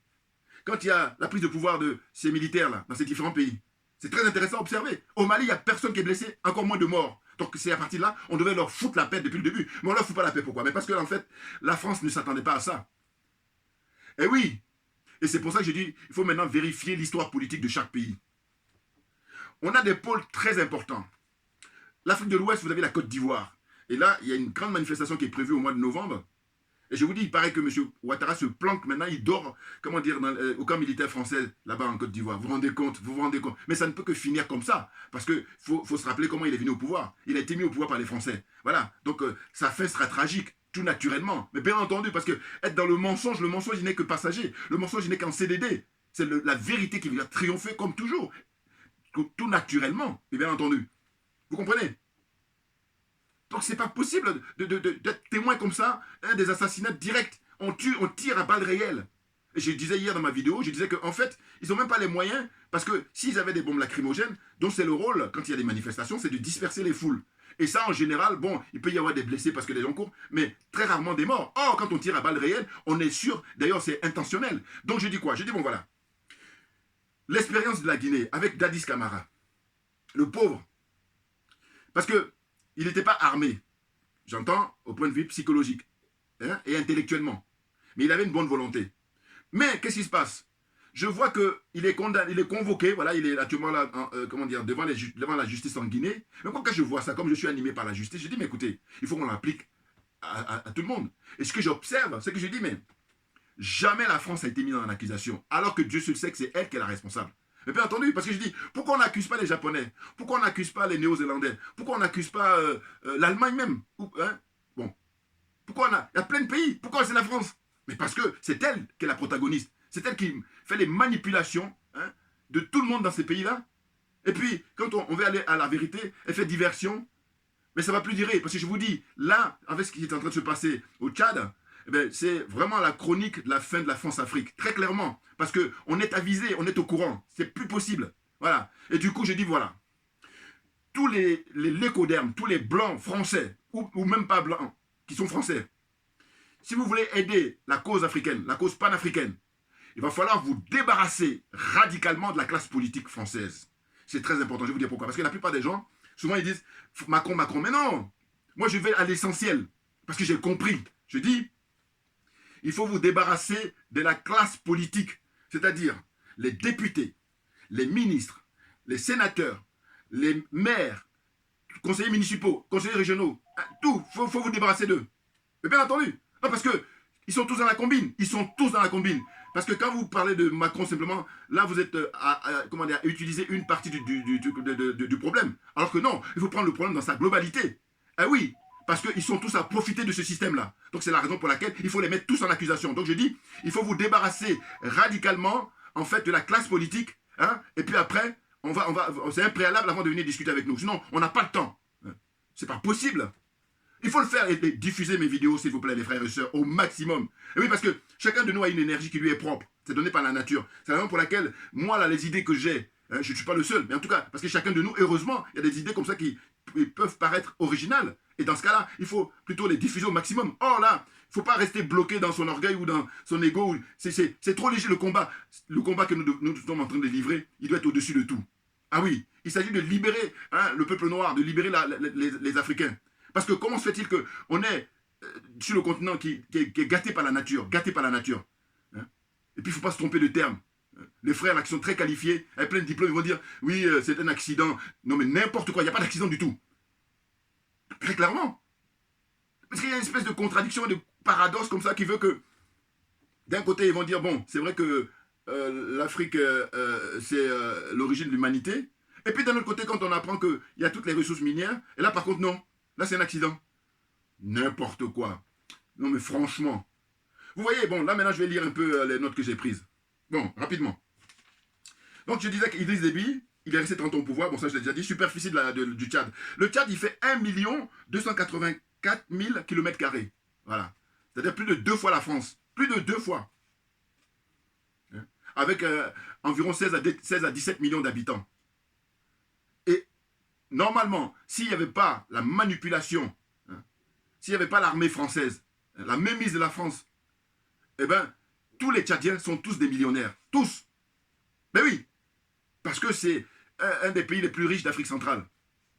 C: Quand il y a la prise de pouvoir de ces militaires-là, dans ces différents pays. C'est très intéressant à observer. Au Mali, il n'y a personne qui est blessé, encore moins de morts. Donc c'est à partir de là, on devait leur foutre la paix depuis le début. Mais on ne leur fout pas la paix, pourquoi? Mais parce que en fait, la France ne s'attendait pas à ça. Et oui, et c'est pour ça que je dis, il faut maintenant vérifier l'histoire politique de chaque pays. On a des pôles très importants. L'Afrique de l'Ouest, vous avez la Côte d'Ivoire. Et là, il y a une grande manifestation qui est prévue au mois de novembre. Et je vous dis, il paraît que M. Ouattara se planque maintenant, il dort, au camp militaire français, là-bas en Côte d'Ivoire. Vous vous rendez compte? Mais ça ne peut que finir comme ça. Parce qu'il faut se rappeler comment il est venu au pouvoir. Il a été mis au pouvoir par les Français. Voilà. Donc, sa fin sera tragique, tout naturellement. Mais bien entendu, parce que être dans le mensonge, il n'est que passager. Le mensonge, il n'est qu'en CDD. C'est la vérité qui va triompher comme toujours. Tout naturellement, et bien entendu. Vous comprenez? Donc c'est pas possible d'être témoin comme ça, des assassinats directs. On tire à balles réelles. Et je disais hier dans ma vidéo, je disais qu'en fait, ils n'ont même pas les moyens, parce que s'ils avaient des bombes lacrymogènes, dont c'est le rôle, quand il y a des manifestations, c'est de disperser les foules. Et ça, en général, bon, il peut y avoir des blessés parce que les gens courent, mais très rarement des morts. Or, quand on tire à balles réelles, on est sûr, d'ailleurs c'est intentionnel. Donc je dis quoi? Je dis bon voilà. L'expérience de la Guinée avec Dadis Camara, le pauvre, parce qu'il n'était pas armé, j'entends, au point de vue psychologique et intellectuellement, mais il avait une bonne volonté. Mais qu'est-ce qui se passe? Je vois qu'il est convoqué, voilà, il est actuellement là, devant la justice en Guinée. Mais quand je vois ça, comme je suis animé par la justice, je dis, mais écoutez, il faut qu'on l'applique à tout le monde. Et ce que j'observe, c'est que je dis, mais jamais la France a été mise en accusation, alors que Dieu seul sait que c'est elle qui est la responsable. Mais bien entendu, parce que je dis, pourquoi on n'accuse pas les Japonais? Pourquoi on n'accuse pas les Néo-Zélandais? Pourquoi on n'accuse pas l'Allemagne même? Bon, pourquoi il y a plein de pays, pourquoi c'est la France? Mais parce que c'est elle qui est la protagoniste. C'est elle qui fait les manipulations de tout le monde dans ces pays-là. Et puis, quand on veut aller à la vérité, elle fait diversion. Mais ça ne va plus durer, parce que je vous dis, là, avec ce qui est en train de se passer au Tchad, eh c'est vraiment la chronique de la fin de la France-Afrique, très clairement. Parce qu'on est avisé, on est au courant. C'est plus possible. Voilà. Et du coup, je dis, voilà. tous les lécodermes, tous les blancs français, ou même pas blancs, qui sont français, si vous voulez aider la cause africaine, la cause panafricaine, il va falloir vous débarrasser radicalement de la classe politique française. C'est très important, je vais vous dire pourquoi. Parce que la plupart des gens, souvent ils disent Macron, Macron. Mais non, moi je vais à l'essentiel. Parce que j'ai compris. Je dis, il faut vous débarrasser de la classe politique. C'est-à-dire les députés, les ministres, les sénateurs, les maires, conseillers municipaux, conseillers régionaux. Tout, il faut vous débarrasser d'eux. Mais bien entendu. Non, parce que ils sont tous dans la combine. Ils sont tous dans la combine. Parce que quand vous parlez de Macron simplement, là vous êtes à utiliser une partie du problème. Alors que non, il faut prendre le problème dans sa globalité. Ah oui, parce qu'ils sont tous à profiter de ce système-là. Donc c'est la raison pour laquelle il faut les mettre tous en accusation. Donc je dis, il faut vous débarrasser radicalement en fait de la classe politique. Hein, et puis après, c'est un préalable avant de venir discuter avec nous. Sinon, on n'a pas le temps. C'est pas possible. Il faut le faire et diffuser mes vidéos, s'il vous plaît, les frères et sœurs, au maximum. Et oui, parce que chacun de nous a une énergie qui lui est propre. C'est donné par la nature. C'est la raison pour laquelle, moi, là, les idées que j'ai, hein, je ne suis pas le seul, mais en tout cas, parce que chacun de nous, heureusement, il y a des idées comme ça qui peuvent paraître originales. Et dans ce cas-là, il faut plutôt les diffuser au maximum. Or là, il ne faut pas rester bloqué dans son orgueil ou dans son ego. C'est trop léger le combat. Le combat que nous sommes en train de livrer, il doit être au-dessus de tout. Ah oui, il s'agit de libérer le peuple noir, de libérer les Africains. Parce que comment se fait-il qu'on est sur le continent qui est gâté par la nature, hein? Et puis il ne faut pas se tromper de terme. Les frères là, qui sont très qualifiés, avec plein de diplômes, ils vont dire, oui, c'est un accident. Non mais n'importe quoi, il n'y a pas d'accident du tout. Très clairement. Parce qu'il y a une espèce de contradiction, de paradoxe comme ça qui veut que, d'un côté, ils vont dire, bon, c'est vrai que l'Afrique, c'est l'origine de l'humanité. Et puis d'un autre côté, quand on apprend qu'il y a toutes les ressources minières, et là par contre, non. Là, c'est un accident. N'importe quoi. Non, mais franchement. Vous voyez, bon, là, maintenant, je vais lire un peu les notes que j'ai prises. Bon, rapidement. Donc, je disais qu'Idriss Déby, il est resté 30 ans au pouvoir. Bon, ça, je l'ai déjà dit. Superficie du Tchad. Le Tchad, il fait 1 284 000 km². Voilà. C'est-à-dire plus de 2 fois la France. Plus de 2 fois. Hein? Avec environ 16 à 17 millions d'habitants. Et normalement, s'il n'y avait pas la manipulation, hein, s'il n'y avait pas l'armée française, la mainmise de la France, eh bien, tous les Tchadiens sont tous des millionnaires. Tous. Mais oui. Parce que c'est un des pays les plus riches d'Afrique centrale.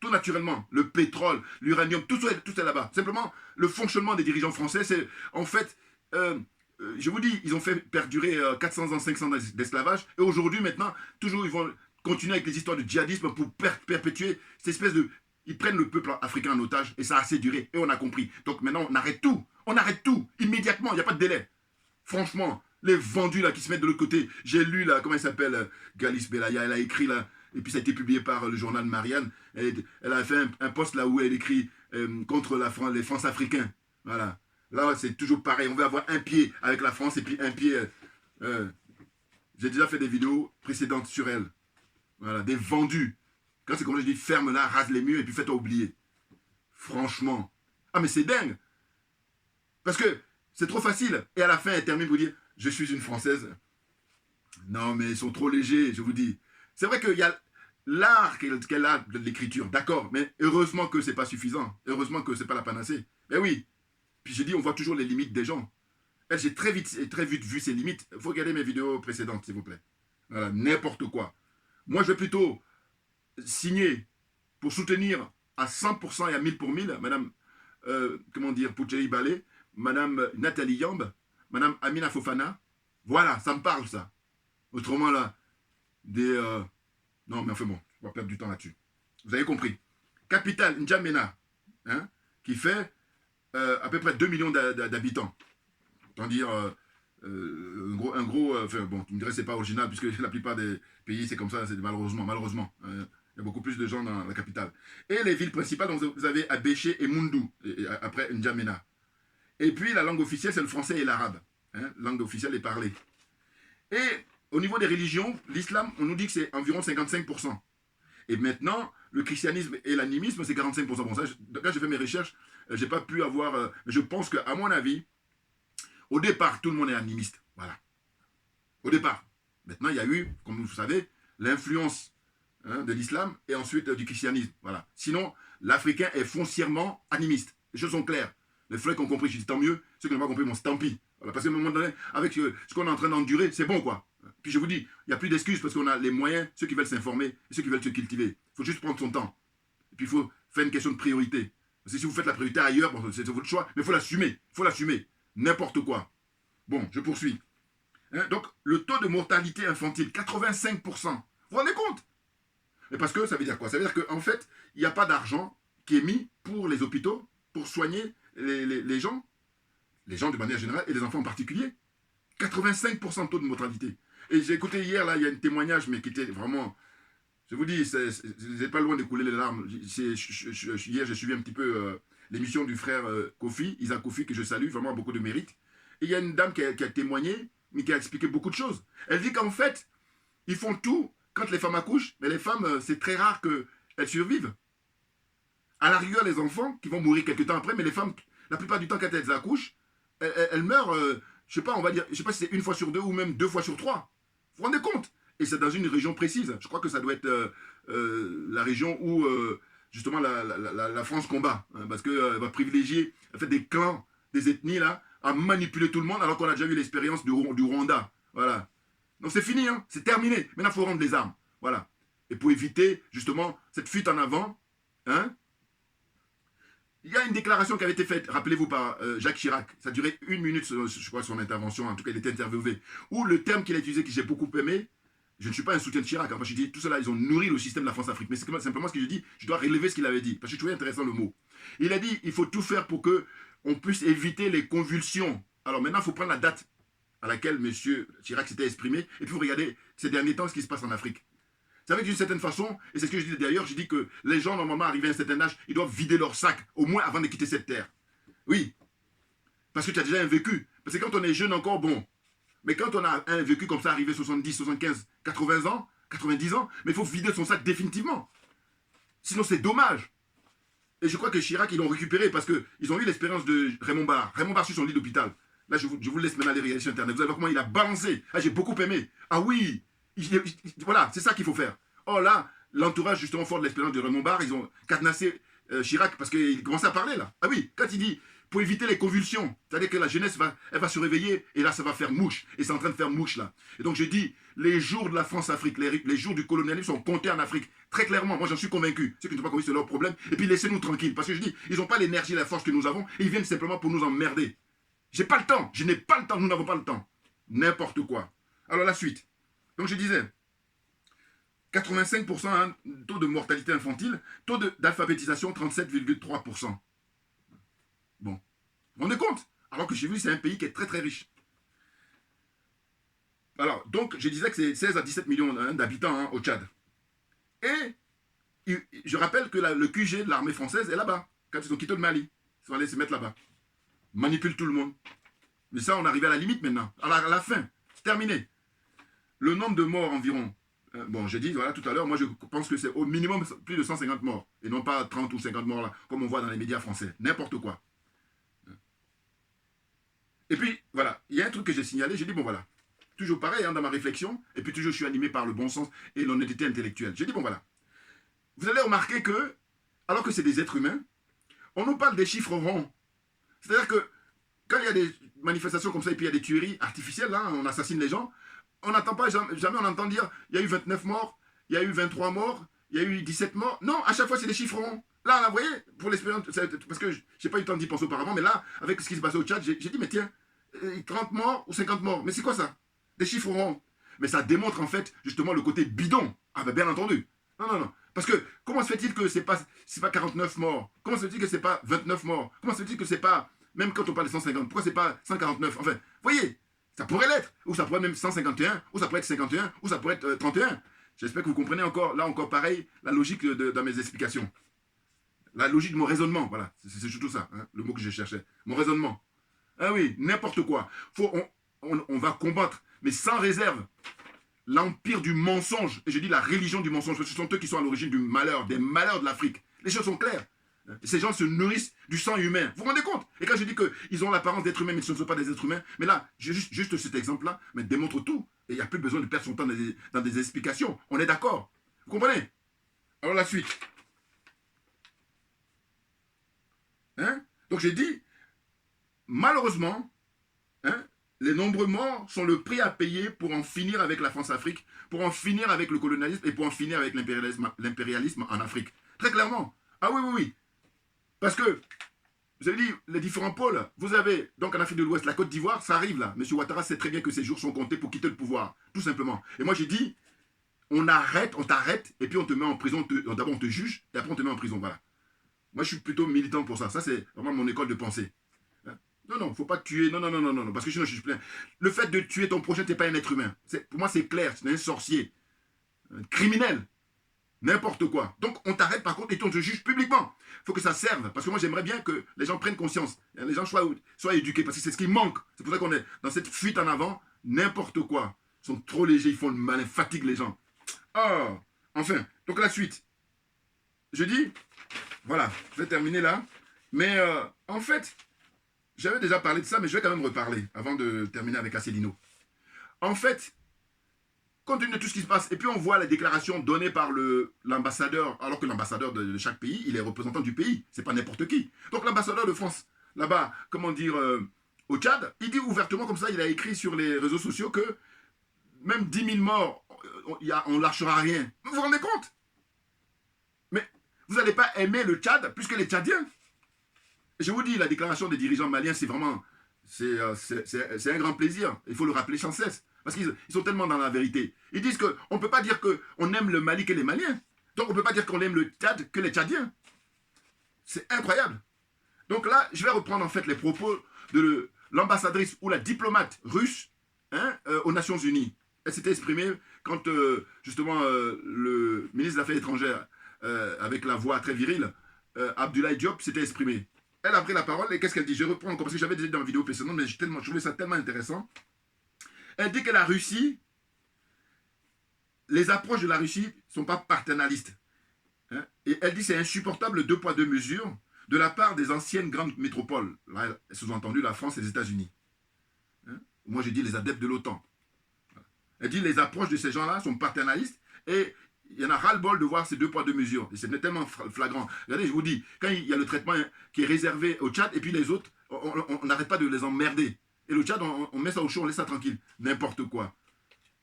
C: Tout naturellement. Le pétrole, l'uranium, tout est là-bas. Simplement, le fonctionnement des dirigeants français, c'est en fait, je vous dis, ils ont fait perdurer 400 ans, 500 ans d'esclavage. Et aujourd'hui, maintenant, toujours, ils vont continuer avec les histoires de djihadisme pour perpétuer cette espèce de... Ils prennent le peuple africain en otage et ça a assez duré. Et on a compris. Donc maintenant, on arrête tout. On arrête tout. Immédiatement. Il n'y a pas de délai. Franchement, les vendus là qui se mettent de l'autre côté. J'ai lu là, comment elle s'appelle, Galice Belaya. Elle a écrit là. Et puis ça a été publié par le journal Marianne. Elle a fait un post là où elle écrit contre les France-Africains. Voilà. Là, c'est toujours pareil. On veut avoir un pied avec la France et puis un pied... J'ai déjà fait des vidéos précédentes sur elle. Voilà, des vendus. Quand c'est comme je dis, ferme-la, rase les murs et puis fais-toi oublier. Franchement. Ah mais c'est dingue. Parce que c'est trop facile. Et à la fin, elle termine pour dire, je suis une Française. Non mais ils sont trop légers, je vous dis. C'est vrai qu'il y a l'art qu'elle a de l'écriture, d'accord. Mais heureusement que c'est pas suffisant. Heureusement que c'est pas la panacée. Mais oui. Puis j'ai dit, on voit toujours les limites des gens. Elle, j'ai très vite vu ses limites. Il faut regarder mes vidéos précédentes, s'il vous plaît. Voilà, n'importe quoi. Moi, je vais plutôt signer pour soutenir à 100% et à 1000 pour 1000 Madame, comment dire, Poucheli Balé, Madame Nathalie Yamb, Madame Amina Fofana. Voilà, ça me parle, ça. Autrement, là, des... Non, mais enfin bon, on va perdre du temps là-dessus. Vous avez compris. Capitale N'Djamena, hein, qui fait à peu près 2 millions d'habitants. Autant dire... un gros enfin bon, tu me dirais c'est pas original puisque la plupart des pays c'est comme ça, c'est malheureusement, il y a beaucoup plus de gens dans la capitale. Et les villes principales, donc vous avez Abéché et Moundou, et après N'Djamena. Et puis la langue officielle c'est le français et l'arabe, hein, langue officielle est parlée. Et au niveau des religions, l'islam, on nous dit que c'est environ 55%. Et maintenant, le christianisme et l'animisme c'est 45%. Bon ça, quand j'ai fait mes recherches, j'ai pas pu avoir, je pense qu'à mon avis, au départ, tout le monde est animiste. Voilà. Au départ. Maintenant, il y a eu, comme vous savez, l'influence hein, de l'islam et ensuite du christianisme. Voilà. Sinon, l'Africain est foncièrement animiste. Les choses sont claires. Les frères qui ont compris, je dis tant mieux. Ceux qui n'ont pas compris, bon, c'est tant pis. Voilà. Parce qu'à un moment donné, avec ce qu'on est en train d'endurer, c'est bon, quoi. Puis je vous dis, il n'y a plus d'excuses parce qu'on a les moyens, ceux qui veulent s'informer et ceux qui veulent se cultiver. Il faut juste prendre son temps. Et puis il faut faire une question de priorité. Parce que si vous faites la priorité ailleurs, bon, c'est votre choix, mais il faut l'assumer. Il faut l'assumer. N'importe quoi. Bon, je poursuis. Hein, donc, le taux de mortalité infantile, 85%. Vous vous rendez compte? Mais parce que ça veut dire quoi? Ça veut dire qu'en fait, il n'y a pas d'argent qui est mis pour les hôpitaux, pour soigner les gens de manière générale, et les enfants en particulier. 85% de taux de mortalité. Et j'ai écouté hier, là, il y a un témoignage, mais qui était vraiment... Je vous dis, vous n'êtes pas loin de couler les larmes. Hier, j'ai suivi un petit peu l'émission du frère Kofi, Isaac Kofi, que je salue, vraiment beaucoup de mérite. Et il y a une dame qui a témoigné, mais qui a expliqué beaucoup de choses. Elle dit qu'en fait, ils font tout quand les femmes accouchent, mais les femmes, c'est très rare qu'elles survivent. À la rigueur, les enfants, qui vont mourir quelques temps après, mais les femmes, la plupart du temps, quand elles accouchent, elles meurent, je sais pas, on va dire, je sais pas si c'est 1 fois sur 2 ou même 2 fois sur 3. Vous vous rendez compte? Et c'est dans une région précise. Je crois que ça doit être la région où, justement, la France combat. Hein, parce qu'elle va privilégier, elle fait des clans, des ethnies, là, à manipuler tout le monde, alors qu'on a déjà eu l'expérience du Rwanda. Voilà. Donc c'est fini, hein, c'est terminé. Maintenant, il faut rendre les armes. Voilà. Et pour éviter, justement, cette fuite en avant, hein, il y a une déclaration qui avait été faite, rappelez-vous, par Jacques Chirac. Ça durait 1 minute, je crois, son intervention. En tout cas, il était interviewé. Où le terme qu'il a utilisé, que j'ai beaucoup aimé, je ne suis pas un soutien de Chirac. Enfin, je dis, tout cela, ils ont nourri le système de la France-Afrique. Mais c'est simplement ce que je dis, je dois relever ce qu'il avait dit. Parce que je trouvais intéressant le mot. Il a dit, il faut tout faire pour qu'on puisse éviter les convulsions. Alors maintenant, il faut prendre la date à laquelle M. Chirac s'était exprimé. Et puis, vous regardez ces derniers temps ce qui se passe en Afrique. Vous savez que d'une certaine façon, et c'est ce que je dis d'ailleurs, je dis que les gens, normalement, arrivés à un certain âge, ils doivent vider leur sac, au moins avant de quitter cette terre. Oui. Parce que tu as déjà un vécu. Parce que quand on est jeune encore, bon. Mais quand on a un vécu comme ça, arrivé 70, 75, 80 ans, 90 ans, mais il faut vider son sac définitivement. Sinon, c'est dommage. Et je crois que Chirac, ils l'ont récupéré parce qu'ils ont eu l'expérience de Raymond Barre. Raymond Barre sur son lit d'hôpital. Là, je vous laisse maintenant aller regarder sur Internet. Vous allez voir comment il a balancé. Ah, j'ai beaucoup aimé. Ah oui. Voilà, c'est ça qu'il faut faire. Oh là, l'entourage justement fort de l'expérience de Raymond Barre, ils ont cadenassé Chirac parce qu'il commençait à parler là. Ah oui, quand il dit pour éviter les convulsions, c'est-à-dire que la jeunesse elle va se réveiller et là ça va faire mouche. Et c'est en train de faire mouche là. Et donc je dis, les jours de la France-Afrique, les jours du colonialisme sont comptés en Afrique. Très clairement, moi j'en suis convaincu. Ceux qui ne sont pas convaincus, c'est leur problème. Et puis laissez-nous tranquilles. Parce que je dis, ils n'ont pas l'énergie et la force que nous avons. Et ils viennent simplement pour nous emmerder. J'ai pas le temps. Je n'ai pas le temps. Nous n'avons pas le temps. N'importe quoi. Alors la suite. Donc je disais, 85%, hein, taux de mortalité infantile, taux d'alphabétisation 37,3%. Bon, vous vous rendez compte? Alors que j'ai vu, c'est un pays qui est très très riche. Alors, donc, je disais que c'est 16 à 17 millions d'habitants hein, au Tchad. Et je rappelle que le QG de l'armée française est là-bas, quand ils ont quitté le Mali. Ils sont allés se mettre là-bas. Manipulent tout le monde. Mais ça, on arrive à la limite maintenant, à la fin. C'est terminé. Le nombre de morts environ, bon, j'ai dit, voilà, tout à l'heure, moi je pense que c'est au minimum plus de 150 morts, et non pas 30 ou 50 morts, là, comme on voit dans les médias français. N'importe quoi. Et puis, voilà, il y a un truc que j'ai signalé, j'ai dit, bon voilà, toujours pareil hein, dans ma réflexion, et puis toujours je suis animé par le bon sens et l'honnêteté intellectuelle. J'ai dit, bon voilà, vous allez remarquer que, alors que c'est des êtres humains, on nous parle des chiffres ronds. C'est-à-dire que, quand il y a des manifestations comme ça, et puis il y a des tueries artificielles, là, on assassine les gens, on n'entend pas, jamais on entend dire, il y a eu 29 morts, il y a eu 23 morts, il y a eu 17 morts. Non, à chaque fois, c'est des chiffres ronds. Là, vous voyez, pour l'expérience, parce que je n'ai pas eu le temps d'y penser auparavant, mais là, avec ce qui se passait au Tchad, j'ai dit, mais tiens, 30 morts ou 50 morts, mais c'est quoi ça? Des chiffres ronds. Mais ça démontre en fait, justement, le côté bidon. Ah ben, bien entendu. Non, non, non. Parce que, comment se fait-il que c'est pas 49 morts? Comment se fait-il que c'est pas 29 morts? Comment se fait-il que c'est pas, même quand on parle de 150, pourquoi c'est pas 149? Enfin, vous voyez, ça pourrait l'être, ou ça pourrait être même 151, ou ça pourrait être 51, ou ça pourrait être 31. J'espère que vous comprenez encore, là encore pareil, la logique dans mes explications. La logique de mon raisonnement, voilà, c'est surtout ça, hein, le mot que je cherchais. Mon raisonnement. Ah oui, n'importe quoi. On va combattre, mais sans réserve, l'empire du mensonge, et je dis la religion du mensonge, parce que ce sont eux qui sont à l'origine du malheur, des malheurs de l'Afrique. Les choses sont claires. Ces gens se nourrissent du sang humain. Vous vous rendez compte? Et quand je dis qu'ils ont l'apparence d'êtres humains, mais ce ne sont pas des êtres humains, mais là, juste cet exemple-là, mais démontre tout. Et il n'y a plus besoin de perdre son temps dans des explications. On est d'accord? Vous comprenez? Alors la suite. Hein? Donc j'ai dit, malheureusement, hein, les nombreux morts sont le prix à payer pour en finir avec la France-Afrique, pour en finir avec le colonialisme et pour en finir avec l'impérialisme en Afrique. Très clairement. Ah oui, oui, oui. Parce que, vous avez dit, les différents pôles, vous avez, donc en Afrique de l'Ouest, la Côte d'Ivoire, ça arrive là. M. Ouattara sait très bien que ses jours sont comptés pour quitter le pouvoir, tout simplement. Et moi j'ai dit, on t'arrête, et puis on te met en prison, d'abord on te juge, et après on te met en prison, voilà. Moi je suis plutôt militant pour ça, ça c'est vraiment mon école de pensée. Non, non, il ne faut pas tuer, non, parce que sinon je suis plein. Le fait de tuer ton prochain, tu n'es pas un être humain. Pour moi c'est clair, c'est un sorcier, un criminel. N'importe quoi. Donc, on t'arrête par contre et on te juge publiquement. Il faut que ça serve. Parce que moi, j'aimerais bien que les gens prennent conscience. Les gens soient éduqués. Parce que c'est ce qui manque. C'est pour ça qu'on est dans cette fuite en avant. N'importe quoi. Ils sont trop légers. Ils font le malin. Fatiguent les gens. Oh. Enfin. Donc, la suite. Je dis. Voilà. Je vais terminer là. Mais en fait, j'avais déjà parlé de ça. Mais je vais quand même reparler avant de terminer avec Asselineau. En fait, compte tenu de tout ce qui se passe, et puis on voit la déclaration donnée par l'ambassadeur, alors que l'ambassadeur de chaque pays, il est représentant du pays, c'est pas n'importe qui. Donc l'ambassadeur de France, là-bas, comment dire, au Tchad, il dit ouvertement comme ça, il a écrit sur les réseaux sociaux que même 10 000 morts, on lâchera rien. Vous vous rendez compte? Mais vous n'allez pas aimer le Tchad plus que les Tchadiens. Je vous dis, la déclaration des dirigeants maliens, c'est vraiment, c'est un grand plaisir. Il faut le rappeler sans cesse. Parce qu'ils sont tellement dans la vérité. Ils disent qu'on ne peut pas dire qu'on aime le Mali que les Maliens. Donc on ne peut pas dire qu'on aime le Tchad que les Tchadiens. C'est incroyable. Donc là, je vais reprendre en fait les propos de l'ambassadrice ou la diplomate russe aux Nations Unies. Elle s'était exprimée quand justement le ministre des Affaires étrangères, avec la voix très virile, Abdoulaye Diop, s'était exprimé. Elle a pris la parole et qu'est-ce qu'elle dit? Je reprends encore parce que j'avais déjà dit dans la vidéo précédente, mais je trouvais ça tellement intéressant. Elle dit que la Russie, les approches de la Russie ne sont pas paternalistes. Hein? Et elle dit que c'est insupportable le 2 poids 2 mesures de la part des anciennes grandes métropoles. Là, sous-entendu la France et les États-Unis. Hein? Moi, j'ai dit les adeptes de l'OTAN. Elle dit que les approches de ces gens-là sont paternalistes et il y en a ras-le-bol de voir ces 2 poids 2 mesures. Et c'est tellement flagrant. Regardez, je vous dis, quand il y a le traitement qui est réservé au Tchad et puis les autres, on n'arrête pas de les emmerder. Et le Tchad, on met ça au chaud, on laisse ça tranquille. N'importe quoi.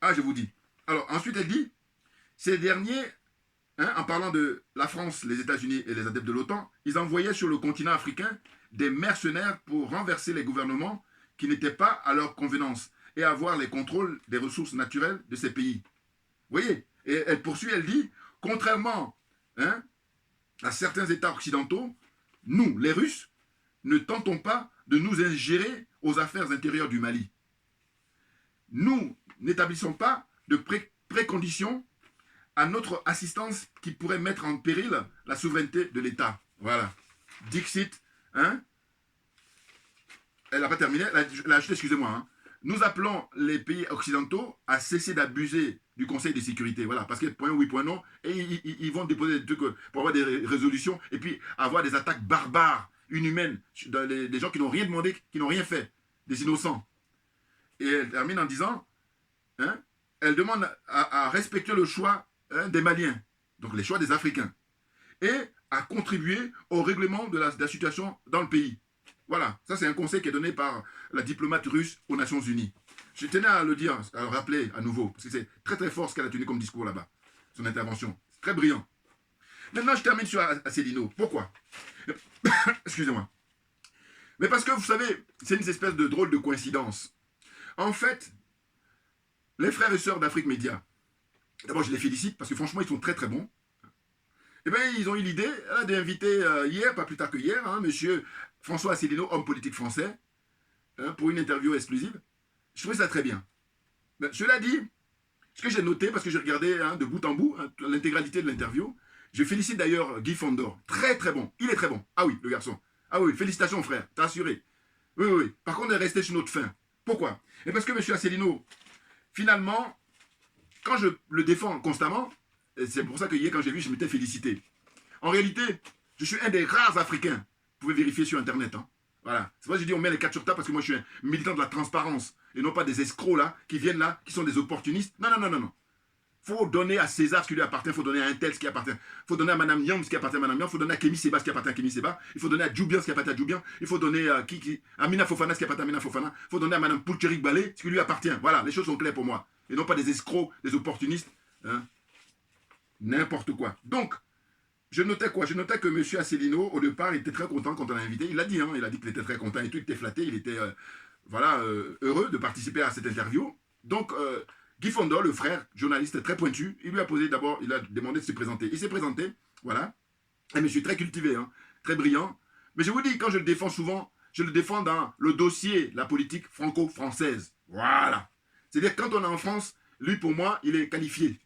C: Ah, je vous dis. Alors, ensuite, elle dit, ces derniers, en parlant de la France, les États-Unis et les adeptes de l'OTAN, ils envoyaient sur le continent africain des mercenaires pour renverser les gouvernements qui n'étaient pas à leur convenance et avoir les contrôles des ressources naturelles de ces pays. Vous voyez? Et elle poursuit, elle dit, contrairement à certains États occidentaux, nous, les Russes, ne tentons pas de nous ingérer aux affaires intérieures du Mali. Nous n'établissons pas de préconditions à notre assistance qui pourrait mettre en péril la souveraineté de l'État. Voilà. Dixit, Elle n'a pas terminé, elle a ajouté, excusez-moi, Nous appelons les pays occidentaux à cesser d'abuser du Conseil de sécurité. Voilà, parce que point oui, point non, et ils vont déposer des trucs pour avoir des résolutions, et puis avoir des attaques barbares, inhumaines, des gens qui n'ont rien demandé, qui n'ont rien fait, des innocents. Et elle termine en disant, elle demande à respecter le choix des Maliens, donc les choix des Africains, et à contribuer au règlement de la situation dans le pays. Voilà, ça c'est un conseil qui est donné par la diplomate russe aux Nations Unies. Je tenais à le dire, à le rappeler à nouveau, parce que c'est très très fort ce qu'elle a tenu comme discours là-bas, son intervention. C'est très brillant. Maintenant, je termine sur Asselineau. Pourquoi? Excusez-moi. Mais parce que, vous savez, c'est une espèce de drôle de coïncidence. En fait, les frères et sœurs d'Afrique Média, d'abord, je les félicite, parce que franchement, ils sont très très bons. Eh bien, ils ont eu l'idée d'inviter hier, pas plus tard que hier, monsieur François Asselineau, homme politique français, pour une interview exclusive. Je trouvais ça très bien. Mais, cela dit, ce que j'ai noté, parce que j'ai regardé de bout en bout l'intégralité de l'interview, je félicite d'ailleurs Guy Fondor. Très très bon. Il est très bon. Ah oui, le garçon. Ah oui, félicitations frère, t'as assuré. Oui, oui, oui. Par contre, on est resté sur notre fin. Pourquoi? Et parce que M. Asselineau, finalement, quand je le défends constamment, c'est pour ça que hier, quand j'ai vu, je m'étais félicité. En réalité, je suis un des rares Africains. Vous pouvez vérifier sur Internet. Voilà. C'est pour ça que je dis on met les cartes sur table parce que moi, je suis un militant de la transparence. Et non pas des escrocs là, qui viennent là, qui sont des opportunistes. Non, non, non, non, non. faut donner à César ce qui lui appartient, il faut donner à un tel ce qui appartient. Il faut donner à Madame Nyam ce qui appartient à Madame Nyam, il faut donner à Kémy Séba ce qui appartient à Kémy Séba, il faut donner à Djoubian ce qui appartient à Djoubian, il faut donner à Amina Fofana ce qui appartient à Amina Fofana, il faut donner à Madame Poulcherik Balé ce qui lui appartient. Voilà, les choses sont claires pour moi. Et non pas des escrocs, des opportunistes, hein. N'importe quoi. Donc, je notais quoi? Je notais que M. Asselineau, au départ, il était très content quand on l'a invité. Il l'a dit, hein, il a dit qu'il était très content et tout, il était flatté, il était heureux de participer à cette interview. Donc, Guy Fondor, le frère, journaliste très pointu, il lui a posé d'abord, il a demandé de se présenter. Il s'est présenté, voilà. Un monsieur très cultivé, hein, très brillant. Mais je vous dis, quand je le défends souvent, je le défends dans le dossier, la politique franco-française. Voilà. C'est-à-dire, quand on est en France, lui, pour moi, il est qualifié.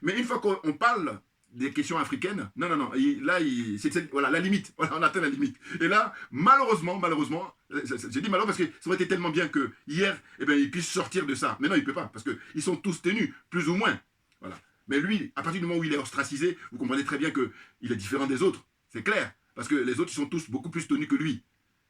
C: Mais une fois qu'on parle des questions africaines, non, là, c'est voilà, la limite, voilà, on atteint la limite. Et là, malheureusement, j'ai dit malheureusement parce que ça aurait été tellement bien que hier, eh bien, il puisse sortir de ça. Mais non, il ne peut pas, parce qu'ils sont tous tenus, plus ou moins. Voilà. Mais lui, à partir du moment où il est ostracisé, vous comprenez très bien qu'il est différent des autres, c'est clair. Parce que les autres, ils sont tous beaucoup plus tenus que lui.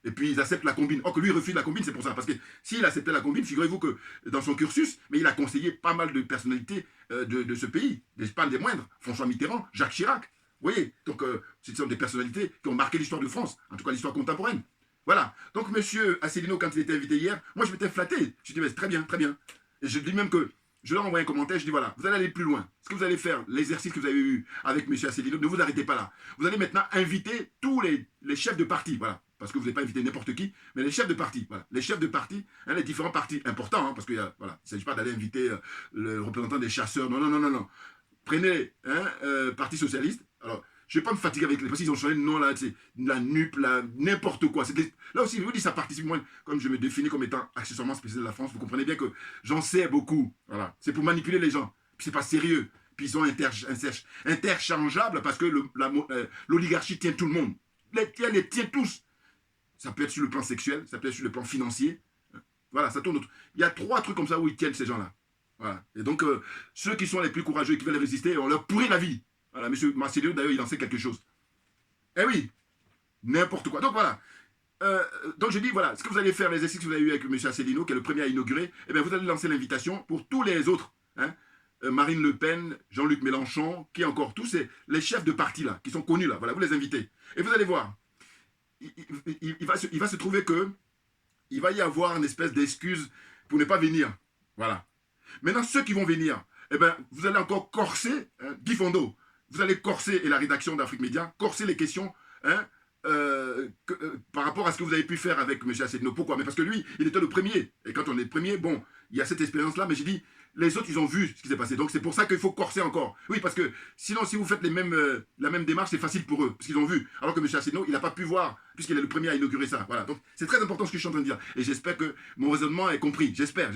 C: Et puis ils acceptent la combine. Or que lui il refuse la combine, c'est pour ça. Parce que s'il acceptait la combine, figurez-vous que dans son cursus, mais il a conseillé pas mal de personnalités de ce pays. Pas des moindres. François Mitterrand, Jacques Chirac. Vous voyez? Donc ce sont des personnalités qui ont marqué l'histoire de France. En tout cas l'histoire contemporaine. Voilà. Donc M. Asselineau, quand il était invité hier, moi je m'étais flatté. Je dis, mais c'est très bien, très bien. Et je dis même que, je leur envoie un commentaire, je dis voilà, vous allez aller plus loin. Ce que vous allez faire, l'exercice que vous avez eu avec M. Asselineau, ne vous arrêtez pas là. Vous allez maintenant inviter tous les chefs de parti, voilà. Parce que vous n'avez pas invité n'importe qui, mais les chefs de parti, voilà. Les chefs de parti, hein, les différents partis importants, hein, parce que voilà, il ne s'agit pas d'aller inviter le représentant des chasseurs, non. Prenez Parti Socialiste, alors je ne vais pas me fatiguer avec les parce qu'ils ont changé de nom là, la NUP, n'importe quoi. Là aussi, je vous dis, ça participe, moi, comme je me définis comme étant accessoirement spécialiste de la France, vous comprenez bien que j'en sais beaucoup, voilà. C'est pour manipuler les gens, puis c'est pas sérieux, puis ils sont interchangeables parce que l'oligarchie tient tout le monde, les tient tous. Ça peut être sur le plan sexuel, ça peut être sur le plan financier. Voilà, ça tourne autour. Il y a 3 trucs comme ça où ils tiennent ces gens-là. Voilà. Et donc, ceux qui sont les plus courageux et qui veulent résister, on leur pourrit la vie. Voilà, M. Asselineau, d'ailleurs, il en sait quelque chose. Eh oui, n'importe quoi. Donc, voilà. Donc, je dis, voilà, ce que vous allez faire, les exercices que vous avez eu avec M. Asselineau, qui est le premier à inaugurer, eh bien, vous allez lancer l'invitation pour tous les autres. Hein, Marine Le Pen, Jean-Luc Mélenchon, qui encore, tous les chefs de parti, là, qui sont connus, là. Voilà, vous les invitez. Et vous allez voir. Il va se trouver que il va y avoir une espèce d'excuse pour ne pas venir. Voilà. Maintenant, ceux qui vont venir, eh ben, vous allez encore corser Guy Fondor. Vous allez corser, et la rédaction d'Afrique Média, corser les questions par rapport à ce que vous avez pu faire avec M. Asselineau. Pourquoi? Mais parce que lui, il était le premier. Et quand on est le premier, bon, il y a cette expérience-là, mais j'ai dit, les autres, ils ont vu ce qui s'est passé. Donc, c'est pour ça qu'il faut corser encore. Oui, parce que sinon, si vous faites la même démarche, c'est facile pour eux, parce qu'ils ont vu. Alors que M. Asselineau, il n'a pas pu voir, puisqu'il est le premier à inaugurer ça. Voilà. Donc, c'est très important ce que je suis en train de dire. Et j'espère que mon raisonnement est compris. J'espère.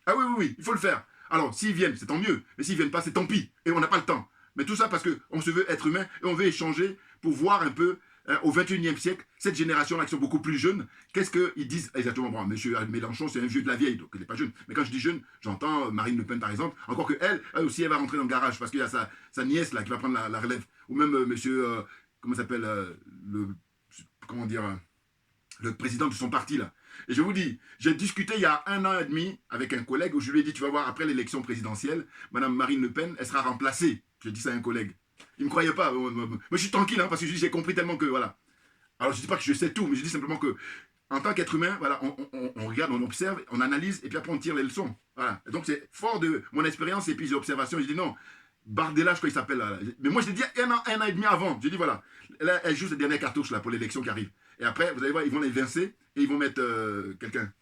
C: Ah oui, il faut le faire. Alors, s'ils viennent, c'est tant mieux. Mais s'ils ne viennent pas, c'est tant pis. Et on n'a pas le temps. Mais tout ça parce qu'on se veut être humain et on veut échanger pour voir un peu, au XXIe siècle, cette génération-là qui sont beaucoup plus jeunes, qu'est-ce qu'ils disent exactement? Bon, M. Mélenchon, c'est un vieux de la vieille, donc il n'est pas jeune. Mais quand je dis jeune, j'entends Marine Le Pen, par exemple, encore qu'elle aussi, elle va rentrer dans le garage parce qu'il y a sa nièce là qui va prendre la relève. Ou même M. Comment s'appelle le président de son parti là. Et je vous dis, j'ai discuté il y a 1 an et demi avec un collègue où je lui ai dit, tu vas voir, après l'élection présidentielle, Mme Marine Le Pen, elle sera remplacée. J'ai dit ça à un collègue. Il ne me croyait pas. Moi, je suis tranquille, hein, parce que j'ai compris tellement que, voilà. Alors, je ne dis pas que je sais tout, mais je dis simplement que, en tant qu'être humain, voilà, on regarde, on observe, on analyse, et puis après, on tire les leçons. Voilà. Et donc, c'est fort de mon expérience et puis des observations. Je dis non, Bardella, je crois qu'il s'appelle là. Mais moi, je l'ai dit 1 an et demi avant. J'ai dit, voilà, là, elle joue cette dernière cartouche là pour l'élection qui arrive. Et après, vous allez voir, ils vont l'évincer et ils vont mettre quelqu'un.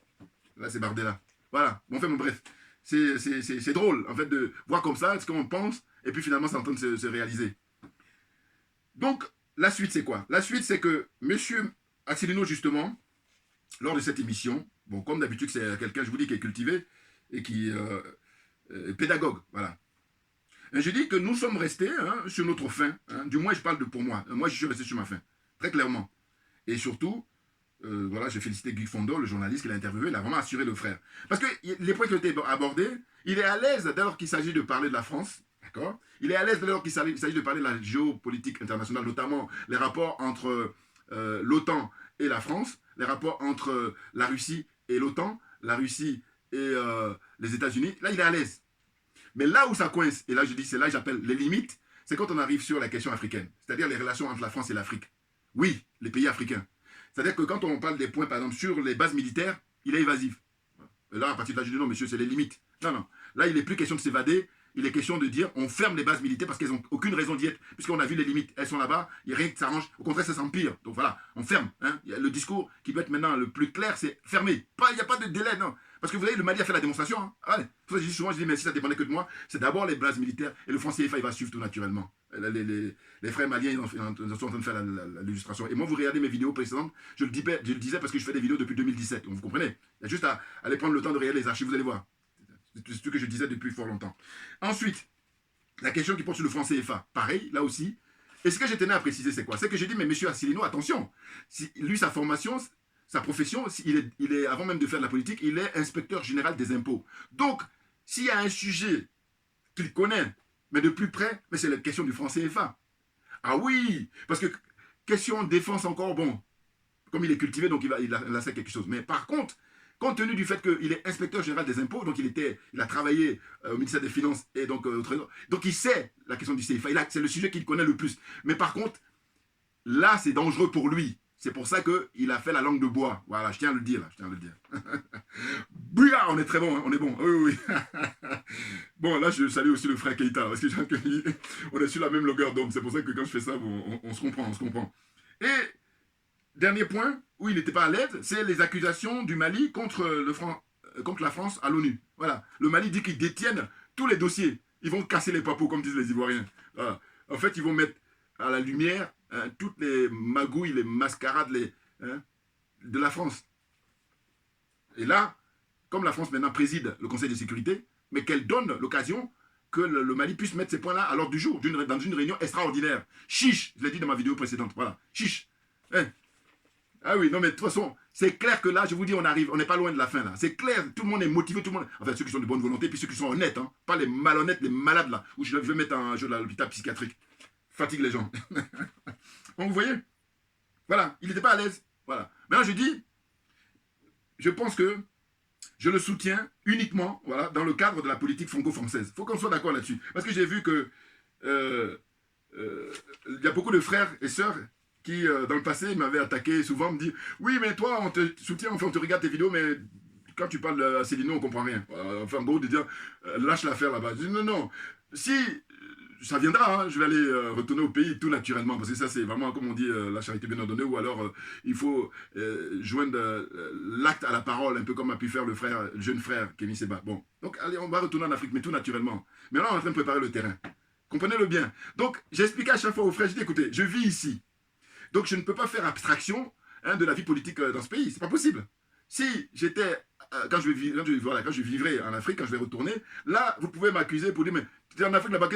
C: Là, c'est Bardella. Voilà. Bon, enfin, bref. C'est drôle, en fait, de voir comme ça ce qu'on pense, et puis finalement, c'est en train de se réaliser. Donc, la suite, c'est quoi? La suite, c'est que M. Asselineau, justement, lors de cette émission, bon, comme d'habitude, c'est quelqu'un, je vous dis, qui est cultivé et qui est pédagogue, voilà. Et je dis que nous sommes restés sur notre faim, du moins, je parle pour moi. Moi, je suis resté sur ma faim, très clairement. Et surtout, voilà, j'ai félicité Guy Fondor, le journaliste qui l'a interviewé, il a vraiment assuré le frère. Parce que les points qui ont été abordés, il est à l'aise dès lors qu'il s'agit de parler de la France, d'accord? Il est à l'aise dès lors qu'il s'agit de parler de la géopolitique internationale, notamment les rapports entre l'OTAN et la France, les rapports entre la Russie et l'OTAN, la Russie et les États-Unis. Là, il est à l'aise. Mais là où ça coince, et là je dis, c'est là que j'appelle les limites, c'est quand on arrive sur la question africaine, c'est-à-dire les relations entre la France et l'Afrique. Oui, les pays africains. C'est-à-dire que quand on parle des points, par exemple, sur les bases militaires, il est évasif. Et là, à partir de là, je dis non, monsieur, c'est les limites. Non, non. Là, il n'est plus question de s'évader. Il est question de dire on ferme les bases militaires parce qu'elles n'ont aucune raison d'y être, puisqu'on a vu les limites. Elles sont là-bas, il n'y a rien qui s'arrange. Au contraire, ça s'empire. Donc voilà, on ferme. Hein. Le discours qui doit être maintenant le plus clair, c'est fermer. Il n'y a pas de délai, non. Parce que vous voyez, le Mali a fait la démonstration. Hein. Allez. Je dis souvent, mais si ça dépendait que de moi, c'est d'abord les bases militaires et le franc CFA, il va suivre tout naturellement. Les frères maliens, ils sont en train de faire l'illustration. Et moi, vous regardez mes vidéos précédentes, je le disais parce que je fais des vidéos depuis 2017. Donc vous comprenez. Il y a juste à aller prendre le temps de regarder les archives, vous allez voir. C'est ce que je disais depuis fort longtemps. Ensuite, la question qui porte sur le franc CFA, pareil, là aussi. Et ce que je tenais à préciser, c'est quoi? C'est que j'ai dit, mais monsieur Asselineau, attention, lui, sa formation, sa profession, il est, avant même de faire de la politique, il est inspecteur général des impôts. Donc, s'il y a un sujet qu'il connaît, mais de plus près, mais c'est la question du franc CFA. Ah oui, parce que question défense encore, bon, comme il est cultivé, donc il a fait quelque chose. Mais par contre, compte tenu du fait qu'il est inspecteur général des impôts, donc il a travaillé au ministère des Finances et donc au Trésor, donc il sait la question du CFA, c'est le sujet qu'il connaît le plus. Mais par contre, là, c'est dangereux pour lui. C'est pour ça qu'il a fait la langue de bois. Voilà, je tiens à le dire, là, je tiens à le dire. Bouya, on est très bon, hein, on est bon. Oui, oui. Bon, là, je salue aussi le frère Keïta, parce que on est sur la même longueur d'homme. C'est pour ça que quand je fais ça, on se comprend, on se comprend. Et dernier point, où il n'était pas à l'aise, c'est les accusations du Mali contre la France à l'ONU. Voilà. Le Mali dit qu'ils détiennent tous les dossiers. Ils vont casser les papos, comme disent les Ivoiriens. Voilà. En fait, ils vont mettre à la lumière toutes les magouilles, les mascarades de la France. Et là, comme la France maintenant préside le Conseil de sécurité, mais qu'elle donne l'occasion que le Mali puisse mettre ces points-là à l'ordre du jour, dans une réunion extraordinaire. Chiche, je l'ai dit dans ma vidéo précédente, voilà, chiche. Ah oui, non mais de toute façon, c'est clair que là, je vous dis, on n'est pas loin de la fin là. C'est clair, tout le monde est motivé, tout le monde... Enfin, ceux qui sont de bonne volonté, puis ceux qui sont honnêtes, hein, pas les malhonnêtes, les malades là, où je vais mettre un jeu à l'hôpital psychiatrique. Fatigue les gens. Donc vous voyez, voilà, il n'était pas à l'aise. Voilà. Maintenant je dis, je pense que je le soutiens uniquement, voilà, dans le cadre de la politique franco-française. Il faut qu'on soit d'accord là-dessus. Parce que j'ai vu que il y a beaucoup de frères et sœurs qui, dans le passé, m'avaient attaqué souvent, me disent « Oui, mais toi, on te soutient, enfin, on te regarde tes vidéos, mais quand tu parles à Céline, on ne comprend rien. » Enfin, en gros, de dire « Lâche l'affaire là-bas. » Je dis « Non, non. Si ça viendra, hein, je vais aller retourner au pays tout naturellement. Parce que ça, c'est vraiment, comme on dit, la charité bien ordonnée. Ou alors, il faut joindre l'acte à la parole, un peu comme a pu faire le jeune frère Kémy Seba. Bon, donc, allez, on va retourner en Afrique, mais tout naturellement. Mais là, on est en train de préparer le terrain. Comprenez-le bien. Donc, j'expliquais à chaque fois aux frères, je dis, écoutez, je vis ici. Donc, je ne peux pas faire abstraction de la vie politique dans ce pays. C'est pas possible. Si j'étais, quand je vivrai en Afrique, quand je vais retourner, là, vous pouvez m'accuser pour dire, mais tu es en Afrique, là-bas,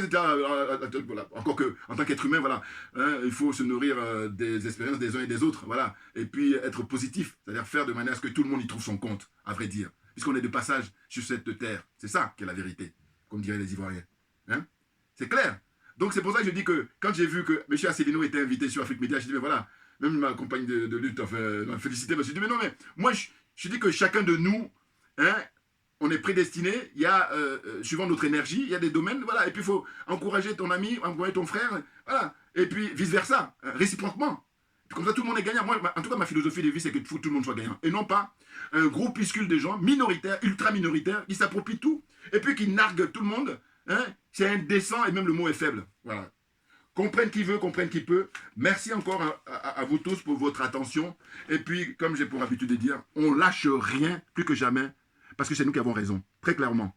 C: voilà. Encore que, en tant qu'être humain, voilà, hein, il faut se nourrir des expériences des uns et des autres, voilà. Et puis, être positif, c'est-à-dire faire de manière à ce que tout le monde y trouve son compte, à vrai dire. Puisqu'on est de passage sur cette terre. C'est ça qui est la vérité, comme diraient les Ivoiriens. Hein? C'est clair. Donc c'est pour ça que je dis que quand j'ai vu que M. Asselineau était invité sur Afrique Média, je dis mais voilà, même ma compagne de lutte m'a félicité, parce que je dis mais non mais moi je dis que chacun de nous, hein, on est prédestiné, il y a, suivant notre énergie, il y a des domaines, voilà, et puis il faut encourager ton ami, encourager ton frère, voilà, et puis vice versa, réciproquement. Comme ça tout le monde est gagnant. Moi, en tout cas ma philosophie de vie c'est que tout le monde soit gagnant, et non pas un groupuscule de gens minoritaires, ultra minoritaires, qui s'approprient tout, et puis qui narguent tout le monde. Hein? C'est indécent et même le mot est faible. Voilà. Comprenne qui veut, comprenne qui peut. Merci encore à vous tous pour votre attention. Et puis, comme j'ai pour habitude de dire, on lâche rien plus que jamais parce que c'est nous qui avons raison. Très clairement.